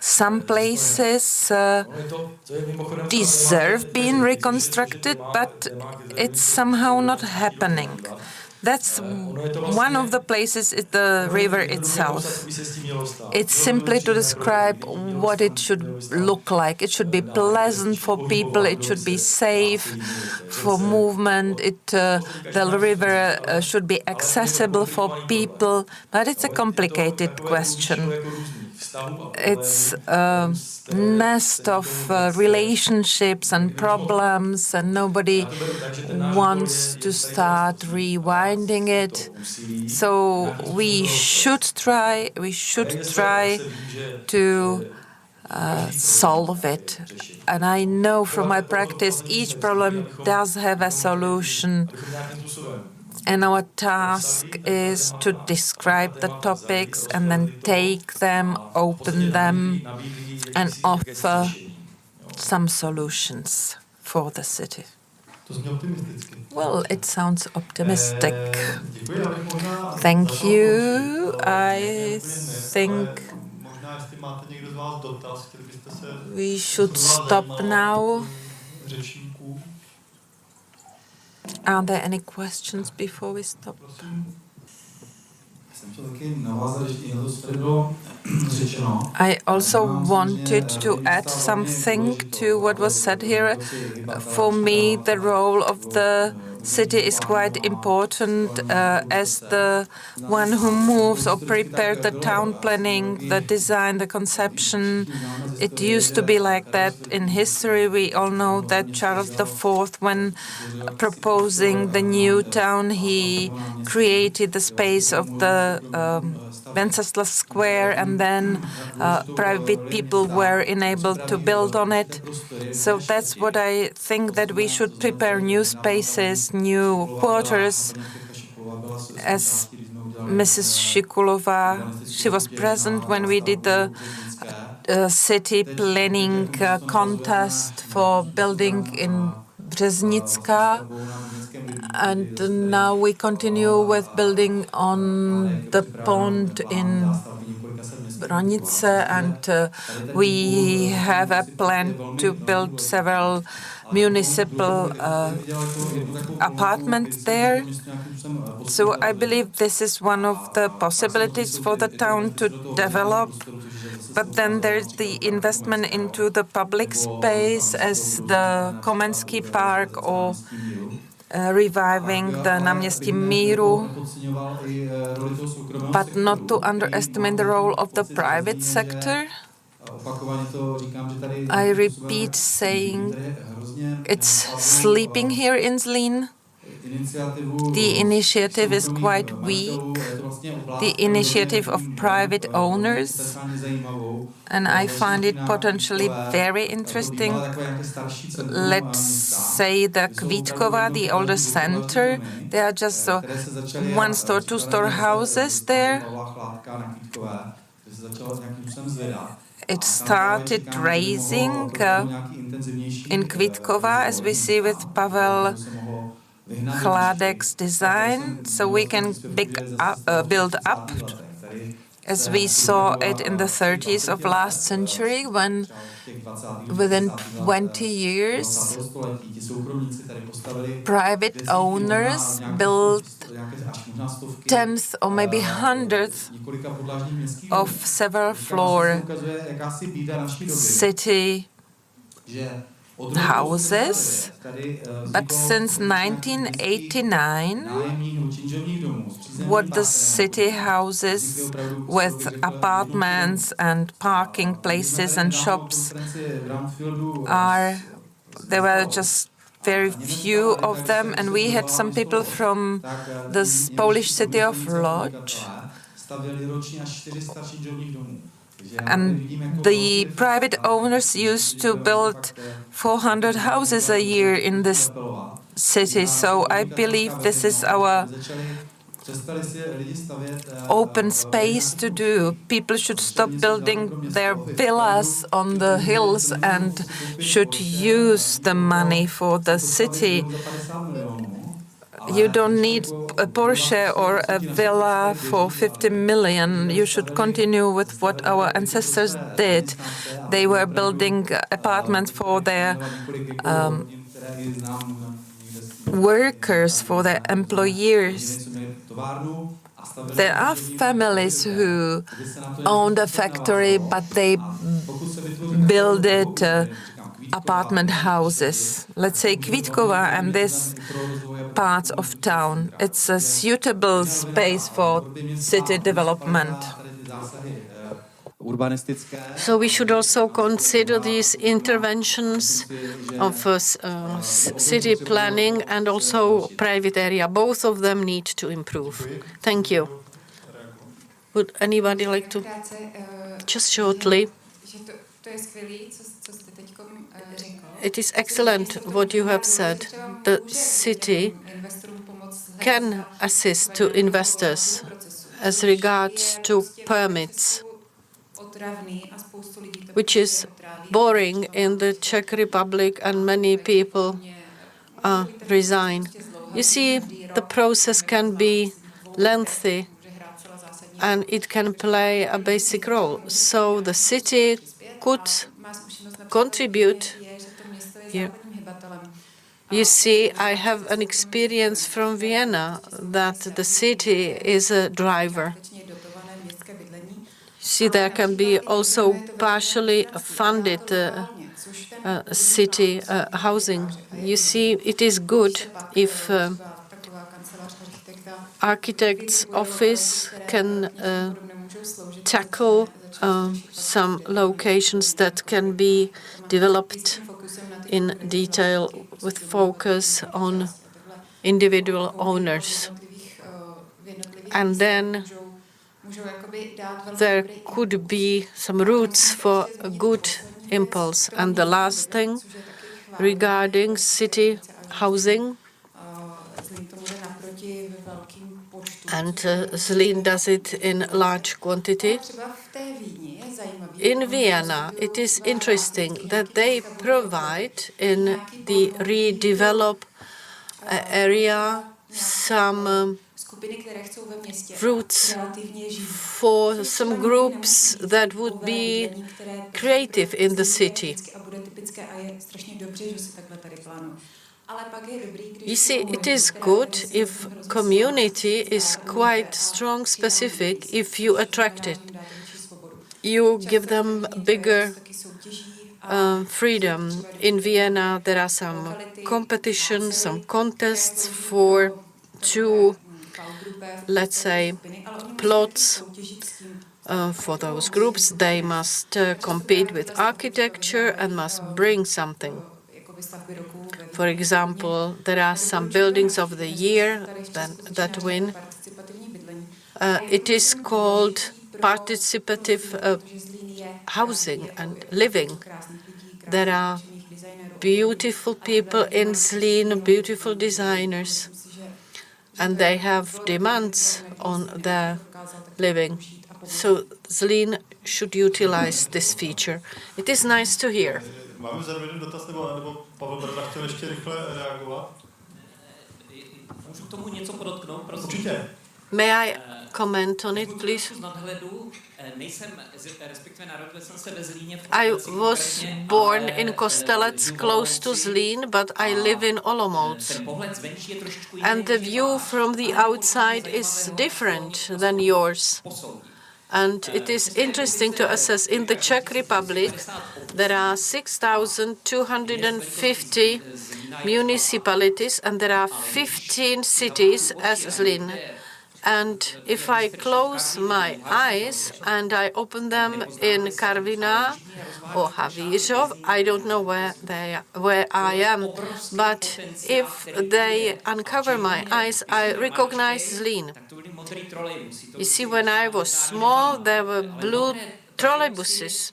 some places deserve being reconstructed, but it's somehow not happening. That's one of the places is the river itself. It's simply to describe what it should look like. It should be pleasant for people. It should be safe for movement. The river should be accessible for people. But it's a complicated question. It's a nest of relationships and problems, and nobody wants to start rewinding it. So we should try to solve it. And I know from my practice, each problem does have a solution. And our task is to describe the topics and then take them, open them, and offer some solutions for the city. Well, it sounds optimistic. Thank you. I think we should stop now. Are there any questions before we stop? I also wanted to add something to what was said here. For me, the role of the city is quite important as the one who moves or prepares the town planning, the design, the conception. It used to be like that in history. We all know that Charles IV, when proposing the new town, he created the space of the Wenceslas Square, and then private people were enabled to build on it. So that's what I think, that we should prepare new spaces, new quarters. As Mrs. Šipulová, she was present when we did the city planning contest for building in Březnická, and now we continue with building on the pond in Janica, and we have a plan to build several municipal apartments there. So I believe this is one of the possibilities for the town to develop. But then there's the investment into the public space as the Komenský Park or reviving the Náměstí Míru, but not to underestimate the role of the private sector. I repeat saying it's sleeping here in Zlin. The initiative is quite weak, the initiative of private owners, and I find it potentially very interesting. Let's say the Kvítkova, the older center, there are just one-store, two-store houses there. It started raising in Kvítkova, as we see with Pavel Chládek's design, so we can build up, as we saw it in the 30s of last century, when within 20 years private owners built tenth or maybe hundredth of several floor city houses, but since 1989, what the city houses with apartments and parking places and shops are, there were just very few of them, and we had some people from the Polish city of Łódź. And the private owners used to build 400 houses a year in this city. So I believe this is our open space to do. People should stop building their villas on the hills and should use the money for the city. You don't need a Porsche or a villa for 50 million. You should continue with what our ancestors did. They were building apartments for their workers, for their employees. There are families who owned a factory, but they built it apartment houses. Let's say Kvítkova and this part of town. It's a suitable space for city development. So we should also consider these interventions of city planning and also private area. Both of them need to improve. Thank you. Would anybody like to? Just shortly. It is excellent what you have said. The city can assist to investors as regards to permits, which is boring in the Czech Republic, and many people resign. You see, the process can be lengthy and it can play a basic role. So the city could contribute here. You see, I have an experience from Vienna that the city is a driver. See, there can be also partially funded city housing. You see, it is good if architect's office can tackle some locations that can be developed in detail with focus on individual owners. And then there could be some roots for a good impulse. And the last thing regarding city housing, and Zlin does it in large quantity. In Vienna, it is interesting that they provide in the redeveloped area some routes for some groups that would be creative in the city. You see, it is good if community is quite strong, specific, if you attract it. You give them bigger freedom. In Vienna, there are some competitions, some contests for 2, let's say, plots for those groups. They must compete with architecture and must bring something. For example, there are some buildings of the year that win. It is called participative housing and living. There are beautiful people in Zlin, beautiful designers, and they have demands on their living. So Zlin should utilize this feature. It is nice to hear. Máme za jeden dotaz, nebo Pavel Brda chtěl ještě rychle reagovat? Můžu k tomu něco podotknout, prosím? Určitě. May I comment on it, please? I was born in Kostelec, close to Zlín, but I live in Olomouc. And the view from the outside is different than yours. And it is interesting to assess. In the Czech Republic, there are 6,250 municipalities, and there are 15 cities as Zlin. And if I close my eyes and I open them in Karviná or Havířov, I don't know where I am. But if they uncover my eyes, I recognize Zlín. You see, when I was small, there were blue trolleybuses.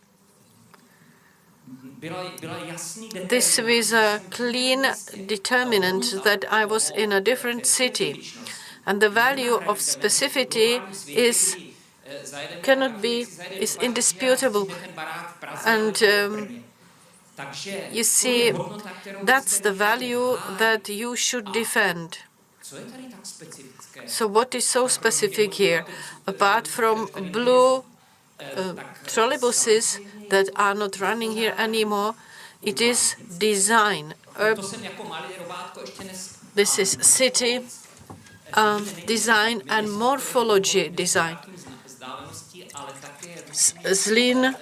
This was a clean determinant that I was in a different city. And the value of specificity is indisputable. And you see, that's the value that you should defend. So what is so specific here? Apart from blue trolleybuses that are not running here anymore, it is design. This is city design and morphology design. Zlin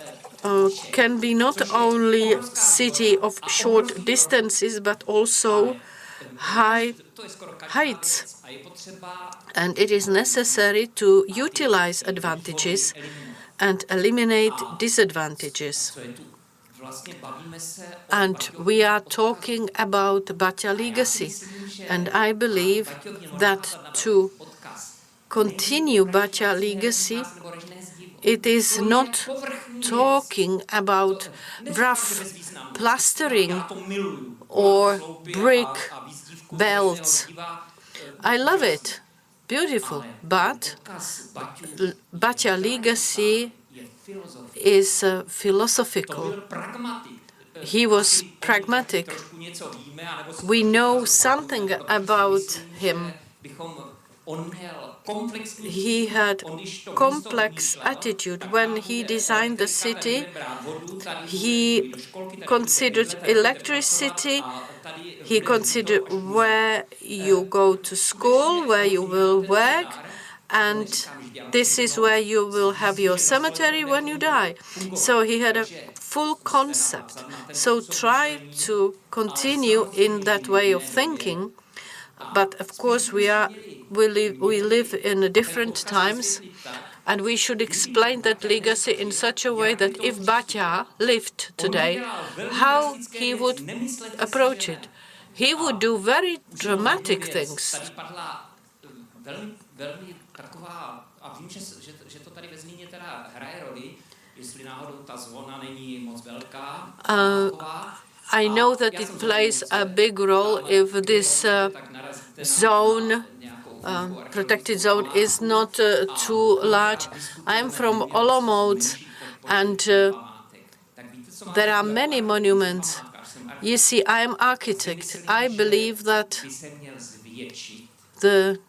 can be not only city of short distances, but also heights. And it is necessary to utilize advantages and eliminate disadvantages. And we are talking about Baťa legacy. And I believe that to continue Baťa legacy, it is not talking about rough plastering or brick belts. I love it. Beautiful. But Baťa legacy is philosophical. He was pragmatic. We know something about him. He had complex attitude. When he designed the city, he considered electricity He considers where you go to school, where you will work, and this is where you will have your cemetery when you die. So he had a full concept. So try to continue in that way of thinking. But of course we live in different times, and we should explain that legacy in such a way that if Baťa lived today, how he would approach it. He would do very dramatic things. Velmi taková, a vím, že to tady ve Zlíně teda hraje roli, jestli náhodou ta zvona není moc velká. I know that it plays a big role if this zone, protected zone, is not too large. I am from Olomouc, and there are many monuments. You see, I am architect. I believe that the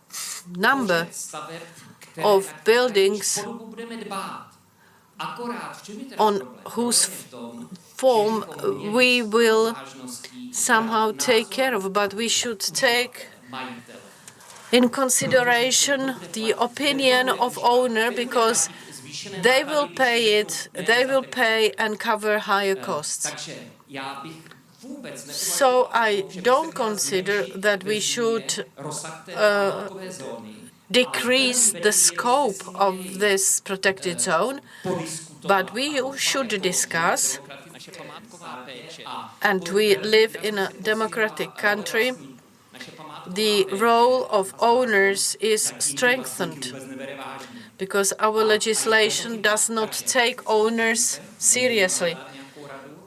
number of buildings on whose form we will somehow take care of, but we should take in consideration the opinion of owner, because they will pay it, they will pay and cover higher costs. So I don't consider that we should decrease the scope of this protected zone, but we should discuss, and we live in a democratic country, the role of owners is strengthened, because our legislation does not take owners seriously.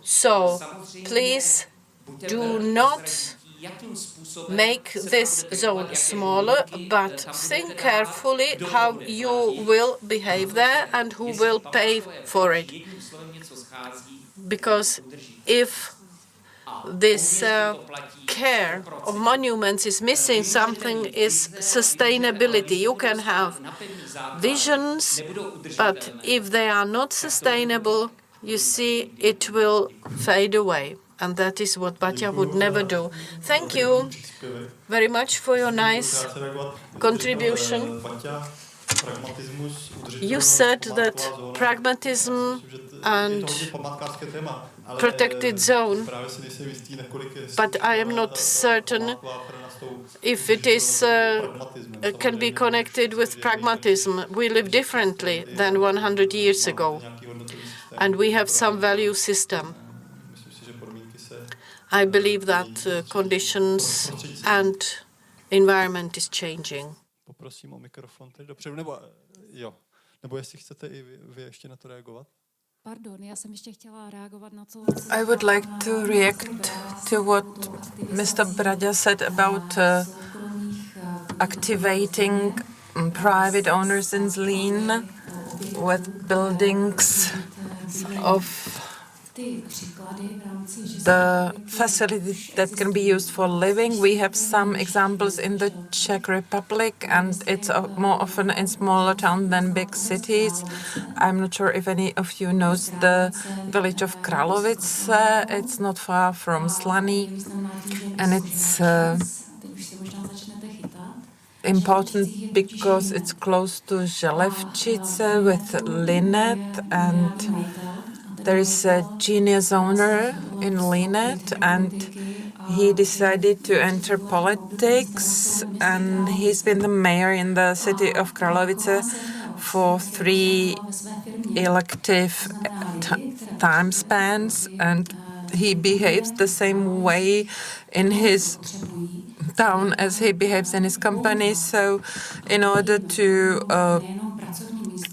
So please do not make this zone smaller, but think carefully how you will behave there and who will pay for it. Because if this care of monuments is missing, something is sustainability. You can have visions, but if they are not sustainable, you see, it will fade away. And that is what Baťa would never do. Thank you very much for your nice contribution. You said that pragmatism and protected zone, but I am not certain if it is can be connected with pragmatism. We live differently than 100 years ago, and we have some value system. I believe that conditions and environment is changing. Poprosím o mikrofon teď dopředu, nebo jestli chcete i vy ještě na to reagovat? Pardon, já jsem ještě chtěla reagovat na co... I would like to react to what Mr. Baťa said about activating private owners in Zlin with buildings of the facilities that can be used for living. We have some examples in the Czech Republic, and it's more often in smaller towns than big cities. I'm not sure if any of you knows the village of Kralovice. It's not far from Zlin, and it's important because it's close to Želevčice with Linet, and there is a genius owner in Linet, and he decided to enter politics, and he's been the mayor in the city of Kralovice for 3 elective time spans, and he behaves the same way in his town as he behaves in his company. So in order to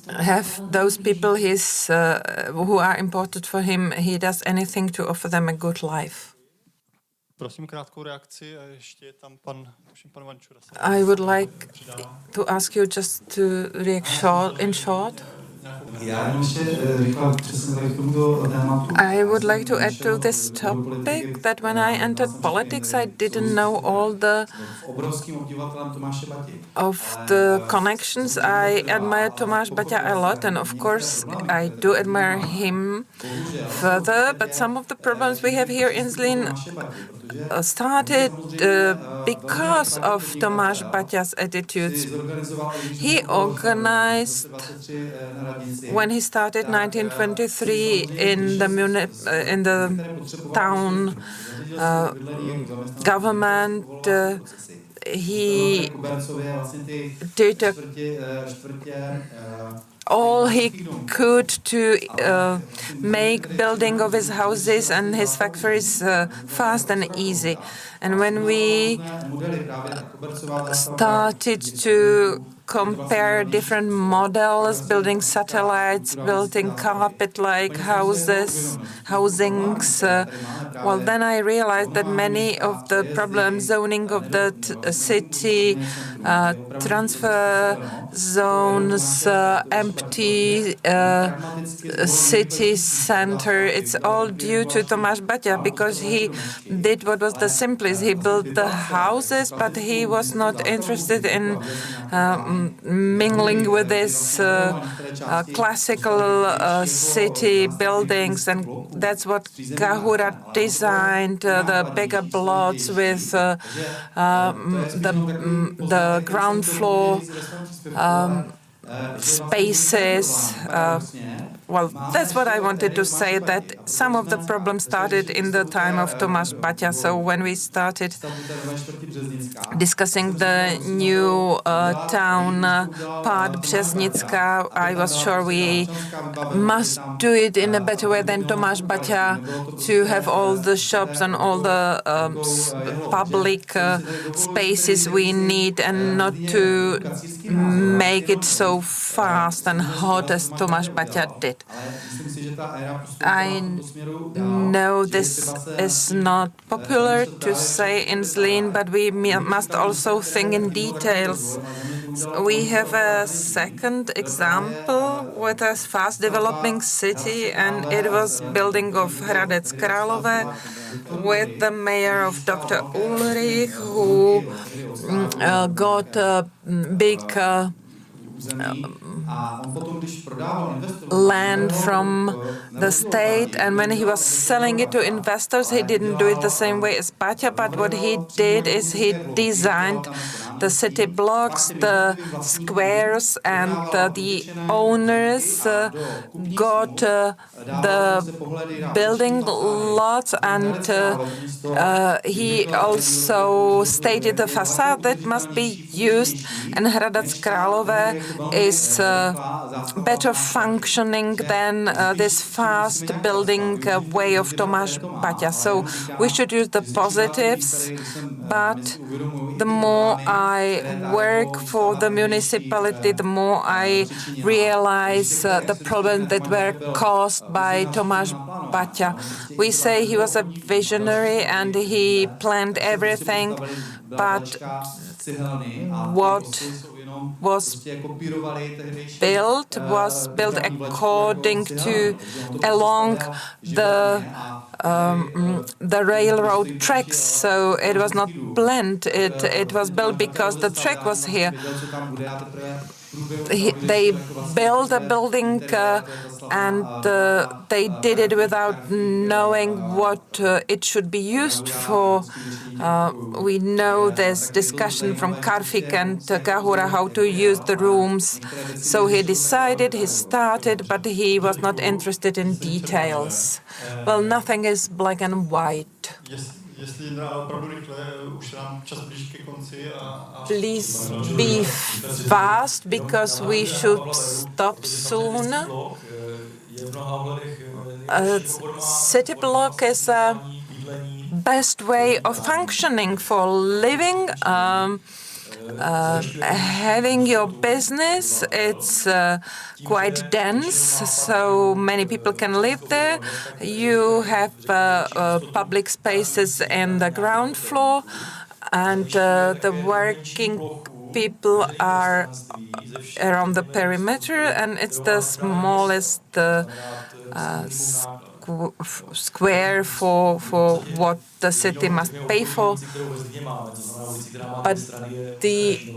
have those people who are important for him, he does anything to offer them a good life. Prosím krátkou reakci a ještě je tam pan Vančura. I would like to ask you just to react in short. I would like to add to this topic that when I entered politics, I didn't know all of the connections. I admire Tomáš Baťa a lot, and of course I do admire him. further, but some of the problems we have here in Zlin started because of Tomáš Baťa's attitudes. He organized, when he started 1923 in the town government, he did all he could to make building of his houses and his factories fast and easy. And when we started to compare different models, building satellites, building carpet-like housings, well, then I realized that many of the problems, zoning of the city, transfer zones, empty city center, it's all due to Tomáš Baťa, because he did what was the simplest. He built the houses, but he was not interested in mingling with this classical city buildings, and that's what Kahura designed, the bigger plots with the ground floor spaces. Well, that's what I wanted to say, that some of the problems started in the time of Tomáš Baťa. So when we started discussing the new town part, Březnická, I was sure we must do it in a better way than Tomáš Baťa, to have all the shops and all the public spaces we need, and not to make it so fast and hot as Tomáš Baťa did. I know this is not popular to say in Zlin, but we must also think in details. We have a second example with a fast developing city, and it was building of Hradec Králové with the mayor of Dr. Ulrich, who got a big land from the state, and when he was selling it to investors, he didn't do it the same way as Baťa, but what he did is he designed the city blocks, the squares, and the owners got the building lots, and he also stated the facade that must be used, and Hradec Králové is better functioning than this fast building way of Tomáš Baťa. So we should use the positives, but the more I work for the municipality, the more I realize the problems that were caused by Tomáš Baťa. We say he was a visionary and he planned everything, but what was built according to along the railroad tracks, so it was not planned. It was built because the track was here. They built a building and they did it without knowing what it should be used for. We know there's discussion from Karfik and Kahura how to use the rooms. So he decided, he started, but he was not interested in details. Well, nothing is black and white. Please be fast because we should stop soon. City block is a best way of functioning for living. Having your business, it's quite dense, so many people can live there. You have public spaces in the ground floor, and the working people are around the perimeter, and it's the smallest square for what the city must pay for. But the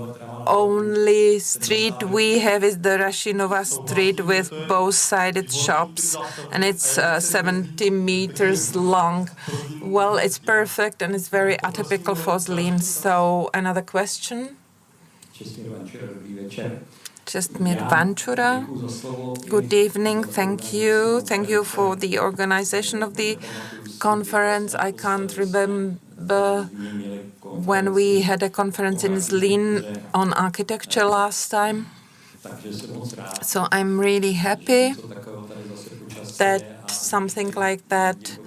only street we have is the Rašinova street with both-sided shops, and it's 70 meters long. Well, it's perfect and it's very atypical for Zlin. So another question? Čestmír Vančura. Good evening. Thank you. Thank you for the organization of the conference. I can't remember when we had a conference in Zlin on architecture last time. So I'm really happy that something like that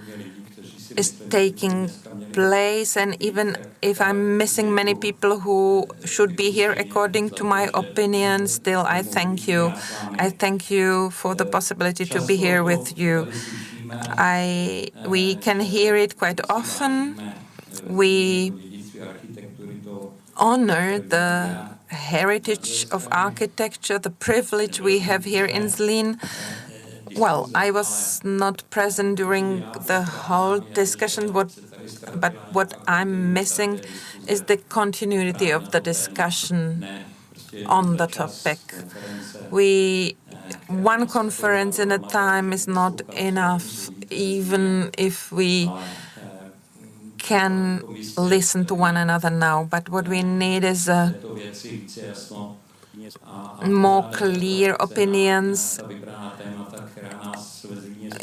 is taking place, and even if I'm missing many people who should be here according to my opinion, still I thank you. I thank you for the possibility to be here with you. We can hear it quite often. We honor the heritage of architecture, the privilege we have here in Zlin. Well, I was not present during the whole discussion, but what I'm missing is the continuity of the discussion on the topic. One conference in a time is not enough, even if we can listen to one another now. But what we need is more clear opinions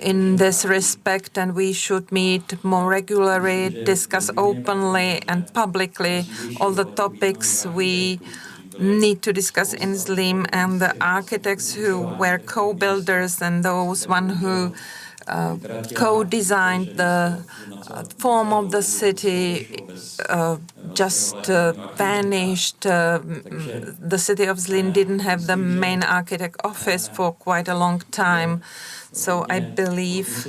in this respect, and we should meet more regularly, discuss openly and publicly all the topics we need to discuss in Zlin, and the architects who were co-builders and those who co-designed the form of the city just vanished. The city of Zlin didn't have the main architect office for quite a long time. So I believe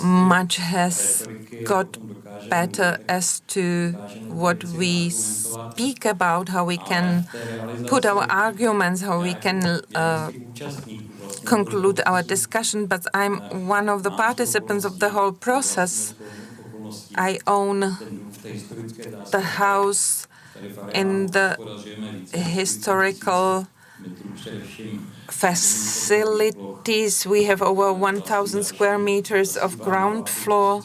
much has got better as to what we speak about, how we can put our arguments, how we can conclude our discussion. But I'm one of the participants of the whole process. I own the house in the historical facilities. We have over 1,000 square meters of ground floor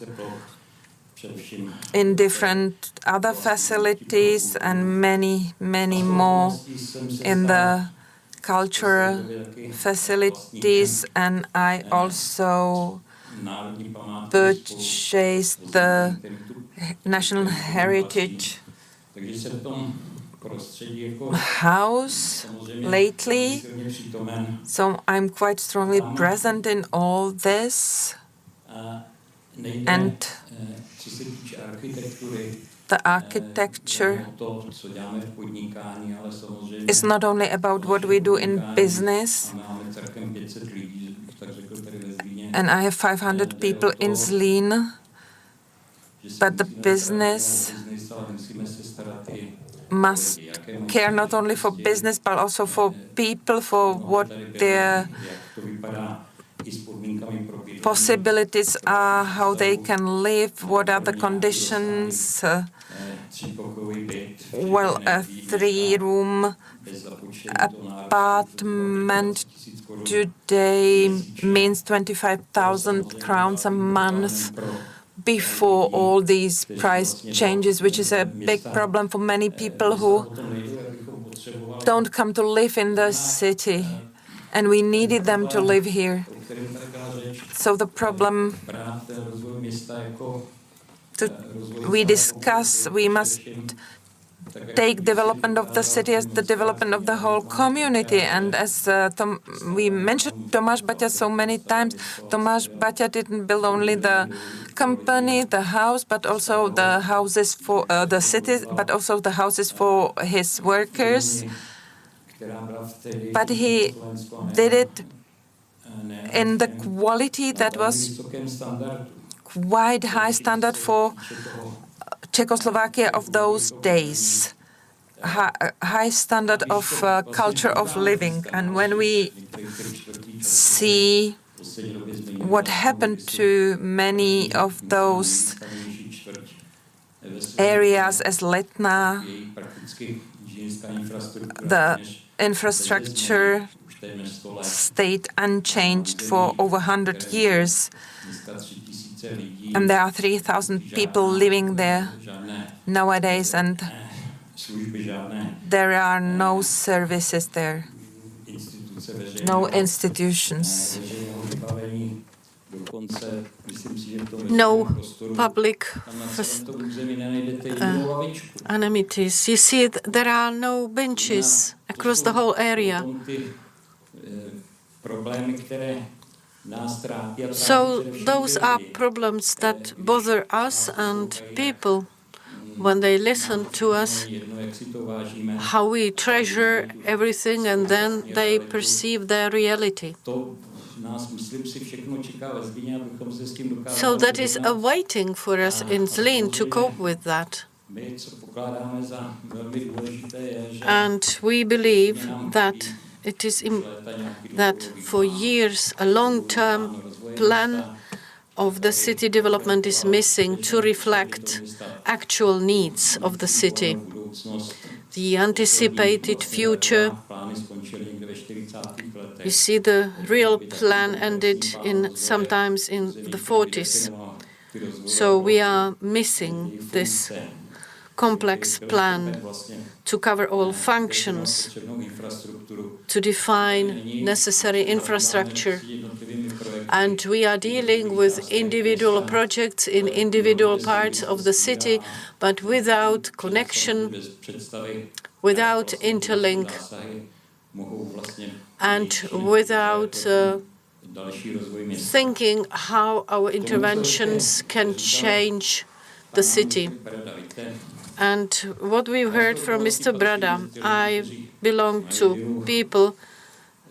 in different other facilities, and many, many more in the cultural facilities. And I also purchased the National Heritage house lately, so I'm quite strongly present in all this. And the architecture is not only about what we do in business, and I have 500 people in Zlin, but the business must care not only for business, but also for people, for what their possibilities are, how they can live, what are the conditions. Well, a 3-room apartment today means 25,000 crowns a month before all these price changes, which is a big problem for many people who don't come to live in the city, and we needed them to live here. So the problem we must take development of the city as the development of the whole community. And as we mentioned Tomáš Baťa so many times, Tomáš Baťa didn't build only the company, the house, but also the houses for the city, but also the houses for his workers. But he did it in the quality that was quite high standard for Czechoslovakia of those days, high standard of culture of living. And when we see what happened to many of those areas as Letna, the infrastructure stayed unchanged for over 100 years. And there are 3,000 people living there nowadays, and there are no services there, no institutions, no public amenities. You see, there are no benches across the whole area. So those are problems that bother us and people when they listen to us, how we treasure everything and then they perceive their reality. So that is awaiting for us in Zlin to cope with that. And we believe that it is that for years a long-term plan of the city development is missing to reflect actual needs of the city. The anticipated future. You see, the real plan ended sometimes in the 40s. So we are missing this complex plan to cover all functions, to define necessary infrastructure. And we are dealing with individual projects in individual parts of the city, but without connection, without interlink, and without thinking how our interventions can change the city. And what we heard from Mr. Brada, I belong to people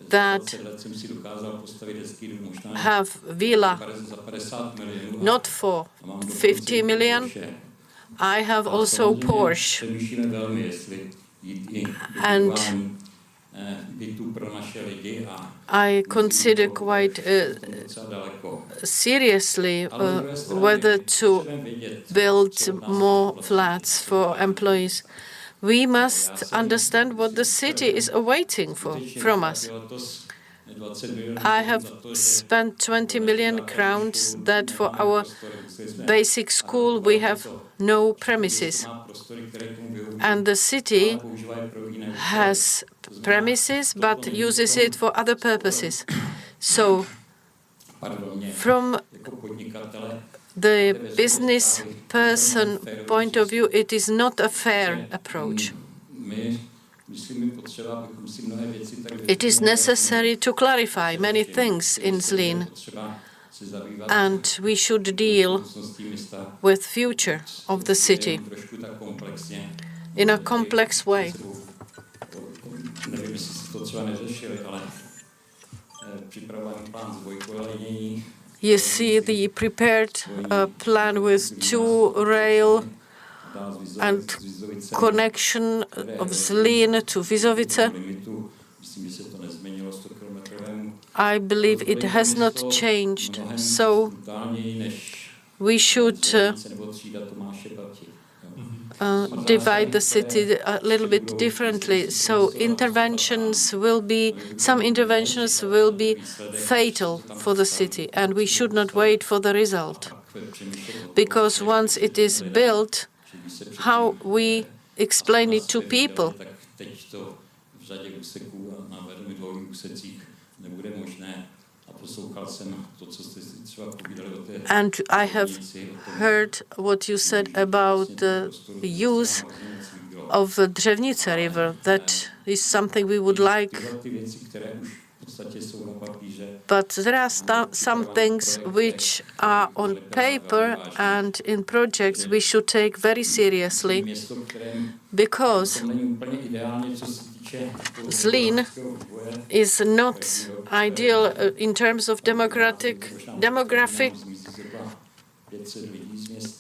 that have villa, not for 50 million. I have also Porsche. And I consider quite seriously whether to build more flats for employees. We must understand what the city is awaiting from us. I have spent 20 million crowns that for our basic school we have no premises. And the city has premises but uses it for other purposes. So from the business person point of view, it is not a fair approach. It is necessary to clarify many things in Zlin, and we should deal with future of the city in a complex way. You see the prepared plan with 2 rail and connection of Zlin to Vizovice. I believe it has not changed, so we should divide the city a little bit differently. So some interventions will be fatal for the city, and we should not wait for the result. Because once it is built, how we explain it to people? And I have heard what you said about the use of the Dřevnice River. That is something we would like. But there are some things which are on paper and in projects we should take very seriously, because Zlin is not ideal in terms of demographic.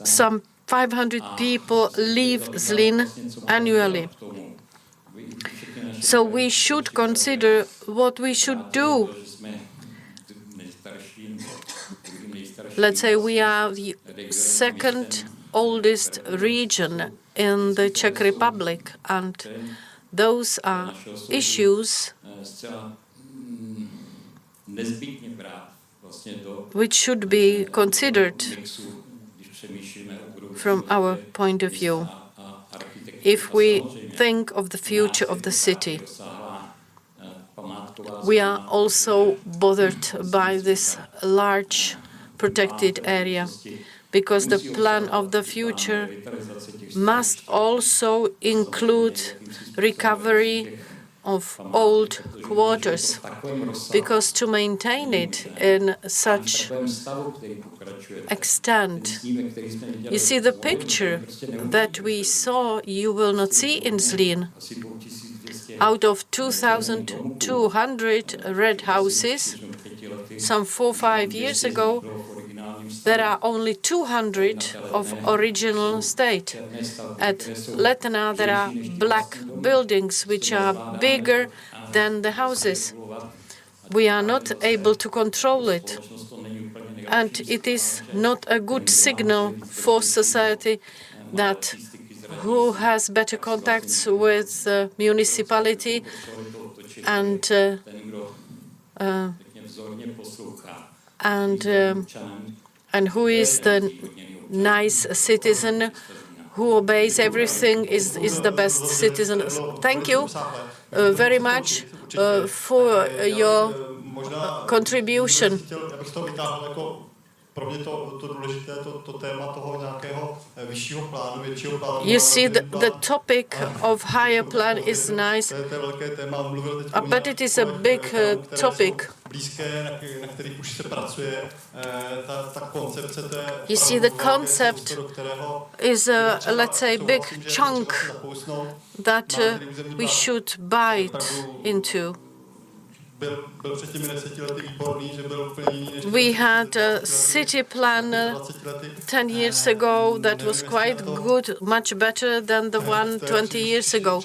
Some 500 people leave Zlin annually. So we should consider what we should do Let's say we are the second oldest region in the Czech Republic, and those are issues which should be considered from our point of view if we think of the future of the city. We are also bothered by this large protected area, because the plan of the future must also include recovery of old quarters, because to maintain it in such extent, you see the picture that we saw, you will not see in Zlin. Out of 2,200 red houses, some 4 or 5 years ago, there are only 200 of original state. At Letna, there are black buildings which are bigger than the houses. We are not able to control it. And it is not a good signal for society that who has better contacts with the municipality and who is the nice citizen who obeys everything is the best citizen. Thank you very much for your contribution. You see, the topic of higher plan is nice, but it is a big topic. You see, the concept is a, let's say, big chunk that we should bite into. We had a city plan 10 years ago that was quite good, much better than the one 20 years ago.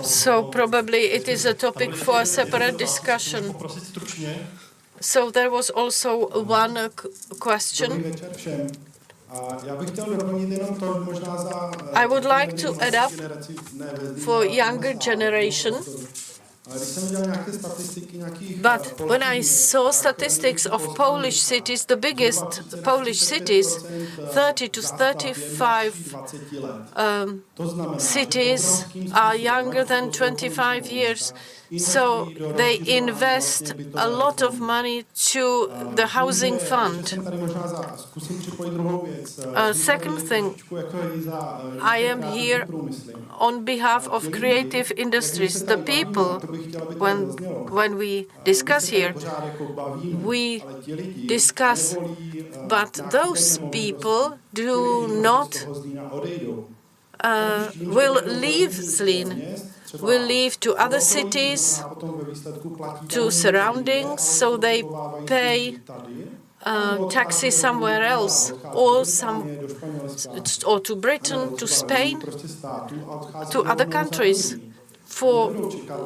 So probably it is a topic for a separate discussion. So there was also one question. I would like to add up for younger generation. But when I saw statistics of Polish cities, the biggest Polish cities, 30 to 35 cities are younger than 25 years. So they invest a lot of money to the housing fund. Second thing, I am here on behalf of creative industries. The people, when we discuss here, we discuss, but those people do not will leave Zlin, will leave to other cities, to surroundings, so they pay taxes somewhere else, or to Britain, to Spain, to other countries for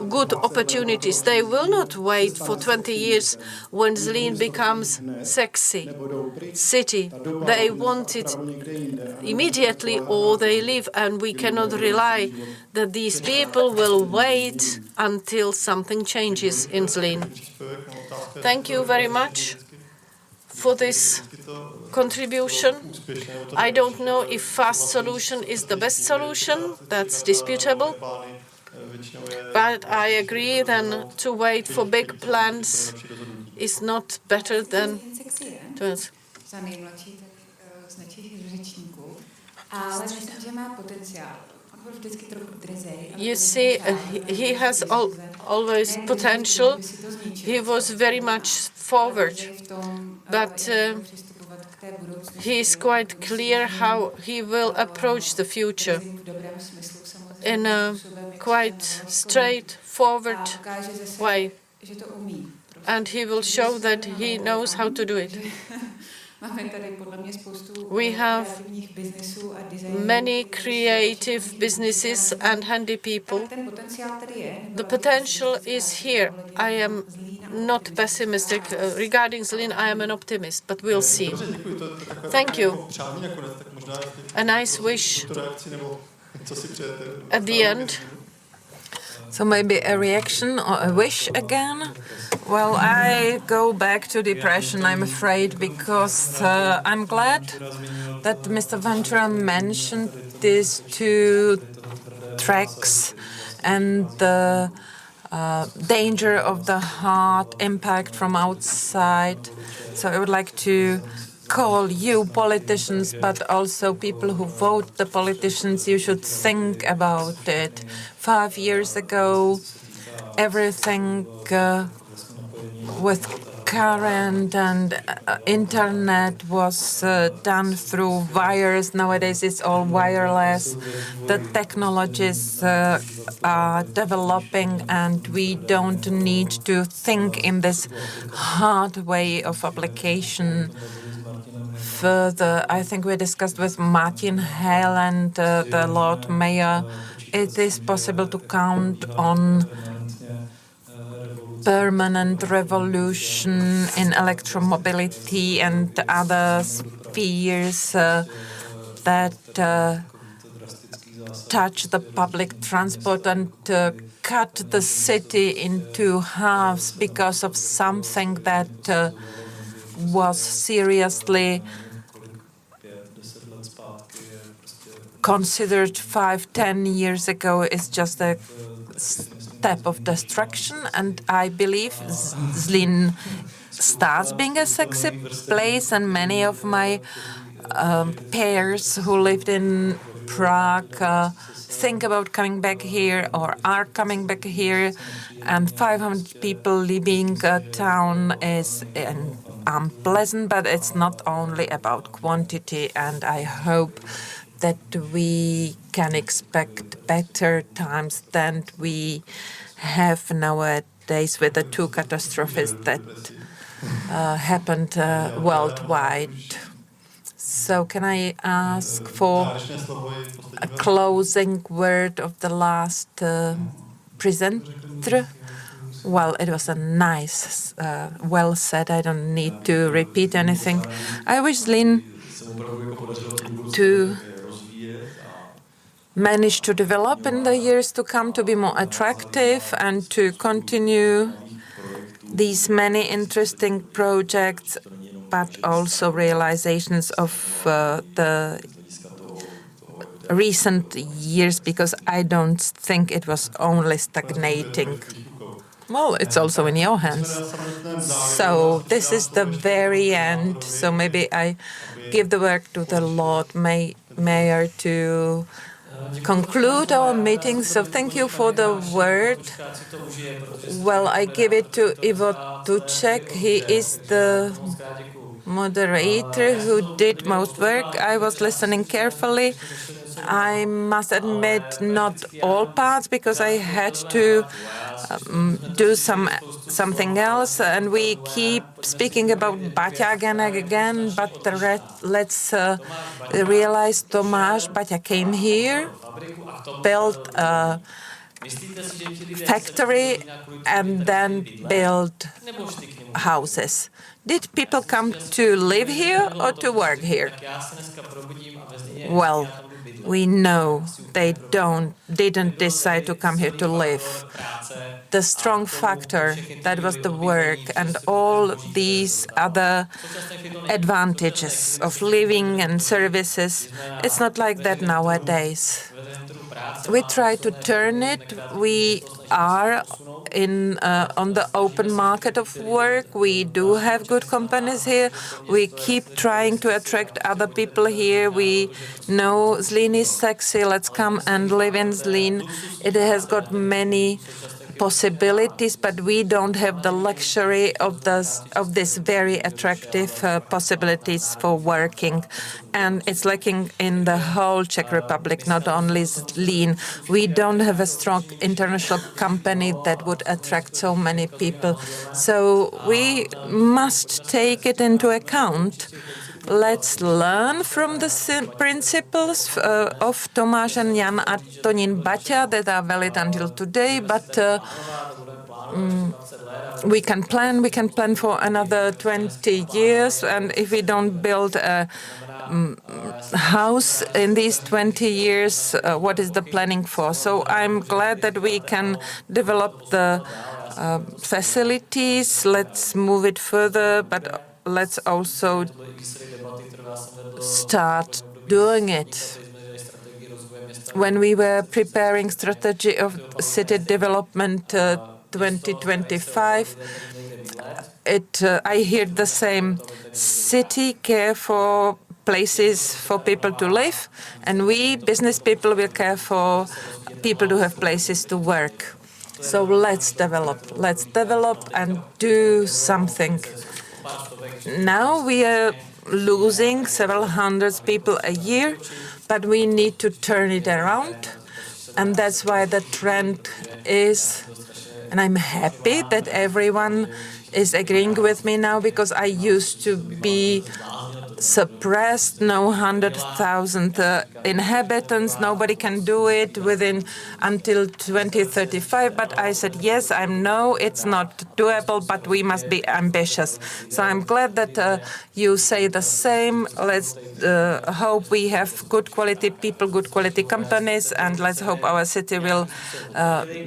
good opportunities. They will not wait for 20 years when Zlin becomes sexy city. They want it immediately or they leave, and we cannot rely that these people will wait until something changes in Zlin. Thank you very much for this contribution. I don't know if fast solution is the best solution, that's disputable. But I agree then to wait for big plans is not better than to us. You see, he has always potential. He was very much forward, but he is quite clear how he will approach the future in a quite straightforward way. And he will show that he knows how to do it. We have many creative businesses and handy people. The potential is here. I am not pessimistic. Regarding Zlin, I am an optimist, but we'll see. Thank you. A nice wish at the end. So maybe a reaction or a wish again? Well, I go back to depression, I'm afraid, because I'm glad that Mr. Ventura mentioned these two tracks and the danger of the heart impact from outside. So I would like to call you politicians, but also people who vote the politicians, you should think about it. 5 years ago, everything with current and internet was done through wires. Nowadays it's all wireless. The technologies are developing and we don't need to think in this hard way of application. Further, I think we discussed with Martin Hale and the Lord Mayor, it is possible to count on permanent revolution in electromobility and other spheres that touch the public transport and cut the city into halves because of something that was seriously considered 5-10 years ago is just a step of destruction, and I believe Zlin starts being a sexy place, and many of my peers who lived in Prague think about coming back here or are coming back here, and 500 people leaving a town is unpleasant, but it's not only about quantity, and I hope that we can expect better times than we have nowadays with the two catastrophes that happened worldwide. So can I ask for a closing word of the last presenter? Well, it was a nice, well said. I don't need to repeat anything. I wish Zlin to manage to develop in the years to come, to be more attractive and to continue these many interesting projects, but also realizations of the recent years, because I don't think it was only stagnating. Well, it's also in your hands. So this is the very end. So maybe I give the word to the Lord Mayor to conclude our meeting. So thank you for the word. Well, I give it to Ivo Tuček. He is the moderator who did most work. I was listening carefully. I must admit, not all parts, because I had to do something else, and we keep speaking about Baťa again and again, but let's realize Tomáš Baťa came here, built a factory, and then built houses. Did people come to live here or to work here? Well, we know they didn't decide to come here to live. The strong factor, that was the work, and all these other advantages of living and services, it's not like that nowadays. We try to turn it. We are on the open market of work. We do have good companies here. We keep trying to attract other people here. We know Zlin is sexy. Let's come and live in Zlin. It has got many possibilities, but we don't have the luxury of this very attractive possibilities for working. And it's lacking in the whole Czech Republic, not only Zlín. We don't have a strong international company that would attract so many people. So we must take it into account. Let's learn from the principles of Tomáš and Jan Antonín Baťa that are valid until today, but we can plan for another 20 years, and if we don't build a house in these 20 years, what is the planning for? So I'm glad that we can develop the facilities, let's move it further, but let's also start doing it. When we were preparing strategy of city development 2025, I heard the same: city care for places for people to live, and we business people will care for people to have places to work. So let's develop and do something. Now we are losing several hundred people a year, but we need to turn it around, and that's why the trend is, and I'm happy that everyone is agreeing with me now, because I used to be suppressed, no 100,000 inhabitants, nobody can do it until 2035. But I said, yes, I know it's not doable, but we must be ambitious. So I'm glad that you say the same. Let's hope we have good quality people, good quality companies, and let's hope our city will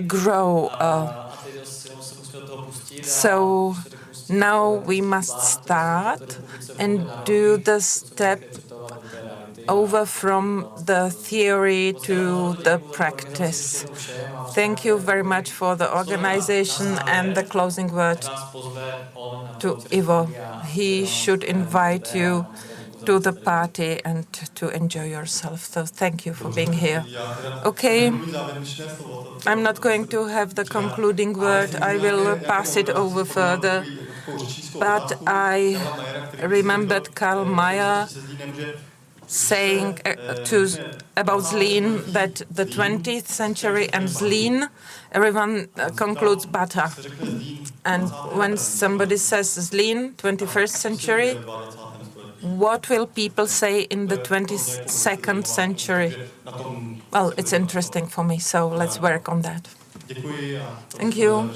grow. So now we must start and do the step over from the theory to the practice. Thank you very much for the organization, and the closing word to Ivo. He should invite you to the party and to enjoy yourself. So thank you for being here. Okay, I'm not going to have the concluding word. I will pass it over further. But I remembered Karl Mayer saying about Zlin that the 20th century and Zlin, everyone concludes Baťa. And when somebody says Zlin, 21st century, what will people say in the 22nd century? Well, it's interesting for me, so let's work on that. Thank you.